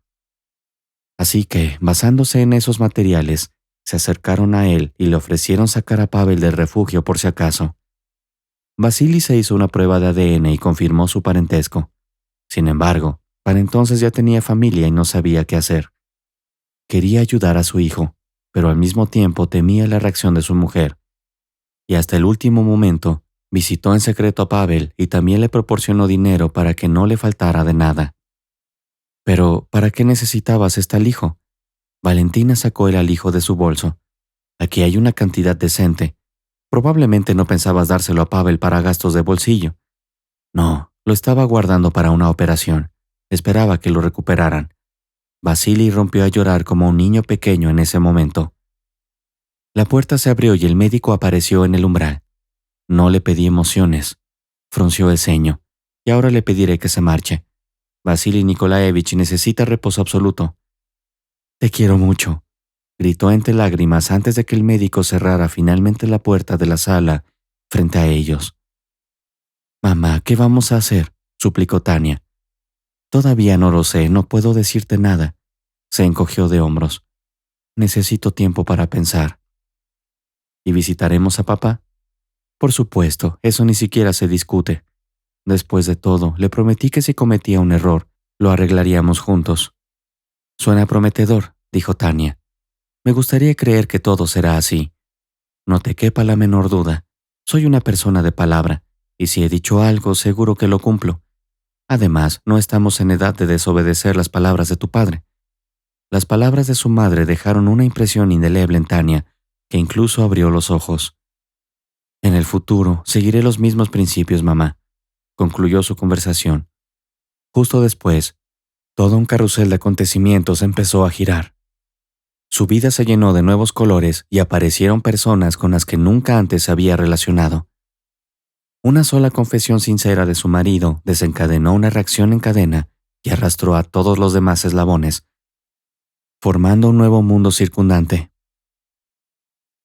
Así que, basándose en esos materiales, se acercaron a él y le ofrecieron sacar a Pavel del refugio por si acaso. Vasili se hizo una prueba de ADN y confirmó su parentesco. Sin embargo, para entonces ya tenía familia y no sabía qué hacer. Quería ayudar a su hijo, pero al mismo tiempo temía la reacción de su mujer. Y hasta el último momento, visitó en secreto a Pavel y también le proporcionó dinero para que no le faltara de nada. Pero, ¿para qué necesitabas este alijo? Valentina sacó el alijo de su bolso. Aquí hay una cantidad decente. Probablemente no pensabas dárselo a Pavel para gastos de bolsillo. No, lo estaba guardando para una operación. Esperaba que lo recuperaran. Vasili rompió a llorar como un niño pequeño en ese momento. La puerta se abrió y el médico apareció en el umbral. No le pedí emociones. Frunció el ceño. Y ahora le pediré que se marche. Vasili Nikolaevich necesita reposo absoluto. Te quiero mucho, gritó entre lágrimas antes de que el médico cerrara finalmente la puerta de la sala frente a ellos. Mamá, ¿qué vamos a hacer?, suplicó Tania. Todavía no lo sé, no puedo decirte nada. Se encogió de hombros. Necesito tiempo para pensar. ¿Y visitaremos a papá? Por supuesto, eso ni siquiera se discute. Después de todo, le prometí que si cometía un error, lo arreglaríamos juntos. Suena prometedor, dijo Tania. Me gustaría creer que todo será así. No te quepa la menor duda. Soy una persona de palabra, y si he dicho algo, seguro que lo cumplo. Además, no estamos en edad de desobedecer las palabras de tu padre. Las palabras de su madre dejaron una impresión indeleble en Tania, que incluso abrió los ojos. En el futuro, seguiré los mismos principios, mamá, concluyó su conversación. Justo después, todo un carrusel de acontecimientos empezó a girar. Su vida se llenó de nuevos colores y aparecieron personas con las que nunca antes se había relacionado. Una sola confesión sincera de su marido desencadenó una reacción en cadena que arrastró a todos los demás eslabones, formando un nuevo mundo circundante.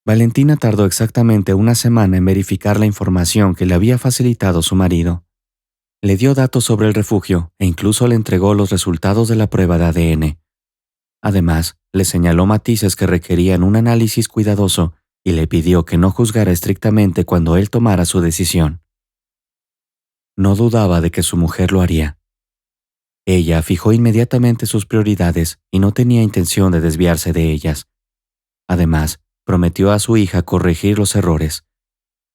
Valentina tardó exactamente una semana en verificar la información que le había facilitado su marido. Le dio datos sobre el refugio e incluso le entregó los resultados de la prueba de ADN. Además, le señaló matices que requerían un análisis cuidadoso y le pidió que no juzgara estrictamente cuando él tomara su decisión. No dudaba de que su mujer lo haría. Ella fijó inmediatamente sus prioridades y no tenía intención de desviarse de ellas. Además, prometió a su hija corregir los errores.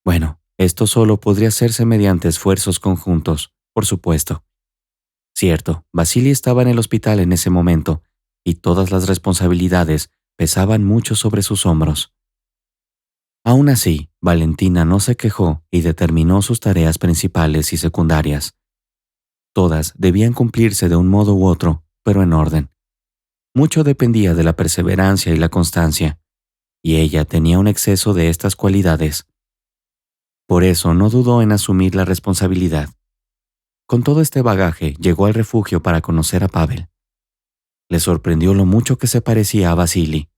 Bueno, esto solo podría hacerse mediante esfuerzos conjuntos, por supuesto. Cierto, Vasily estaba en el hospital en ese momento, y todas las responsabilidades pesaban mucho sobre sus hombros. Aún así, Valentina no se quejó y determinó sus tareas principales y secundarias. Todas debían cumplirse de un modo u otro, pero en orden. Mucho dependía de la perseverancia y la constancia, y ella tenía un exceso de estas cualidades. Por eso no dudó en asumir la responsabilidad. Con todo este bagaje, llegó al refugio para conocer a Pavel. Le sorprendió lo mucho que se parecía a Vasily.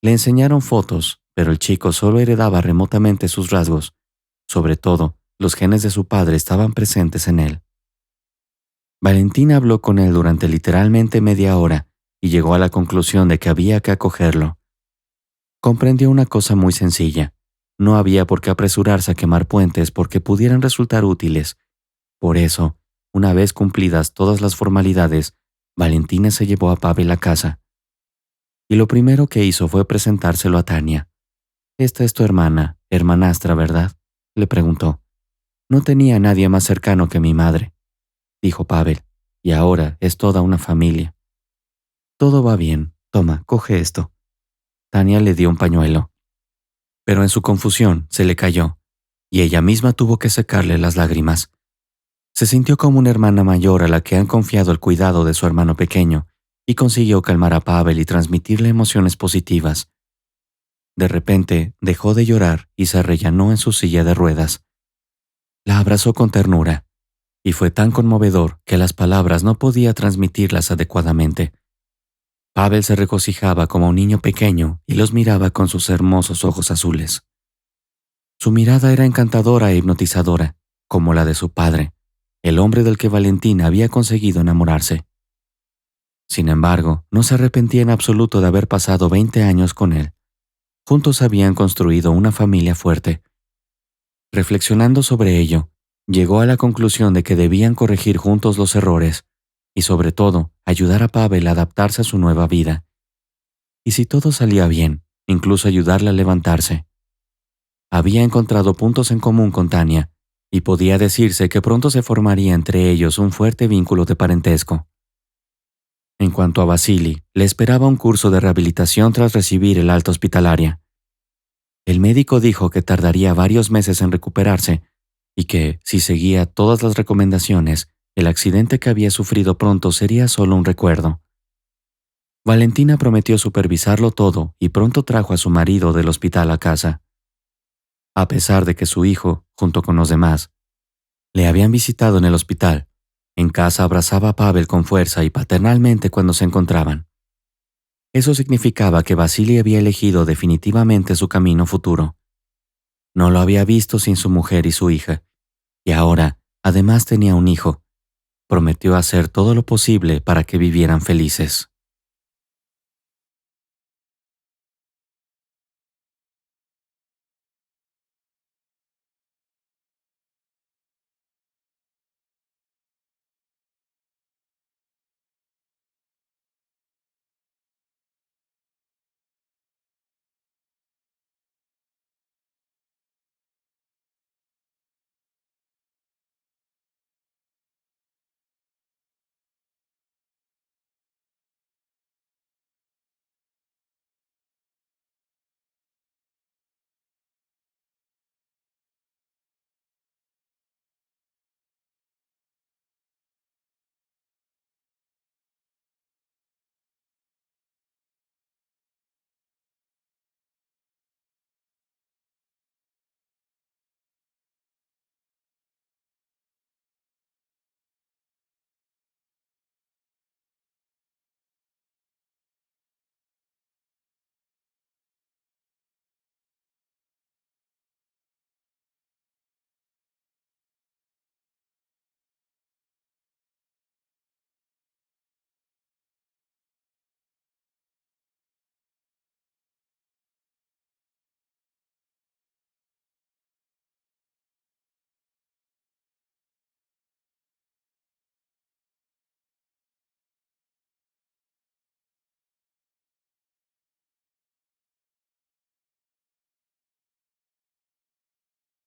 Le enseñaron fotos, pero el chico solo heredaba remotamente sus rasgos. Sobre todo, los genes de su padre estaban presentes en él. Valentina habló con él durante literalmente media hora y llegó a la conclusión de que había que acogerlo. Comprendió una cosa muy sencilla. No había por qué apresurarse a quemar puentes porque pudieran resultar útiles. Por eso, una vez cumplidas todas las formalidades, Valentina se llevó a Pavel a casa. Y lo primero que hizo fue presentárselo a Tania. «Esta es tu hermanastra, ¿verdad?», le preguntó. «No tenía a nadie más cercano que mi madre», dijo Pavel, «y ahora es toda una familia». «Todo va bien. Toma, coge esto». Tania le dio un pañuelo. Pero en su confusión se le cayó, y ella misma tuvo que secarle las lágrimas. Se sintió como una hermana mayor a la que han confiado el cuidado de su hermano pequeño, y consiguió calmar a Pavel y transmitirle emociones positivas. De repente dejó de llorar y se arrellanó en su silla de ruedas. La abrazó con ternura, y fue tan conmovedor que las palabras no podía transmitirlas adecuadamente. Pavel se regocijaba como un niño pequeño y los miraba con sus hermosos ojos azules. Su mirada era encantadora e hipnotizadora, como la de su padre, el hombre del que Valentina había conseguido enamorarse. Sin embargo, no se arrepentía en absoluto de haber pasado 20 años con él. Juntos habían construido una familia fuerte. Reflexionando sobre ello, llegó a la conclusión de que debían corregir juntos los errores y, sobre todo, ayudar a Pavel a adaptarse a su nueva vida. Y si todo salía bien, incluso ayudarle a levantarse. Había encontrado puntos en común con Tania y podía decirse que pronto se formaría entre ellos un fuerte vínculo de parentesco. En cuanto a Vasily, le esperaba un curso de rehabilitación tras recibir el alta hospitalaria. El médico dijo que tardaría varios meses en recuperarse y que, si seguía todas las recomendaciones, el accidente que había sufrido pronto sería solo un recuerdo. Valentina prometió supervisarlo todo y pronto trajo a su marido del hospital a casa. A pesar de que su hijo, junto con los demás, le habían visitado en el hospital, en casa abrazaba a Pavel con fuerza y paternalmente cuando se encontraban. Eso significaba que Vasily había elegido definitivamente su camino futuro. No lo había visto sin su mujer y su hija, y ahora, además, tenía un hijo. Prometió hacer todo lo posible para que vivieran felices.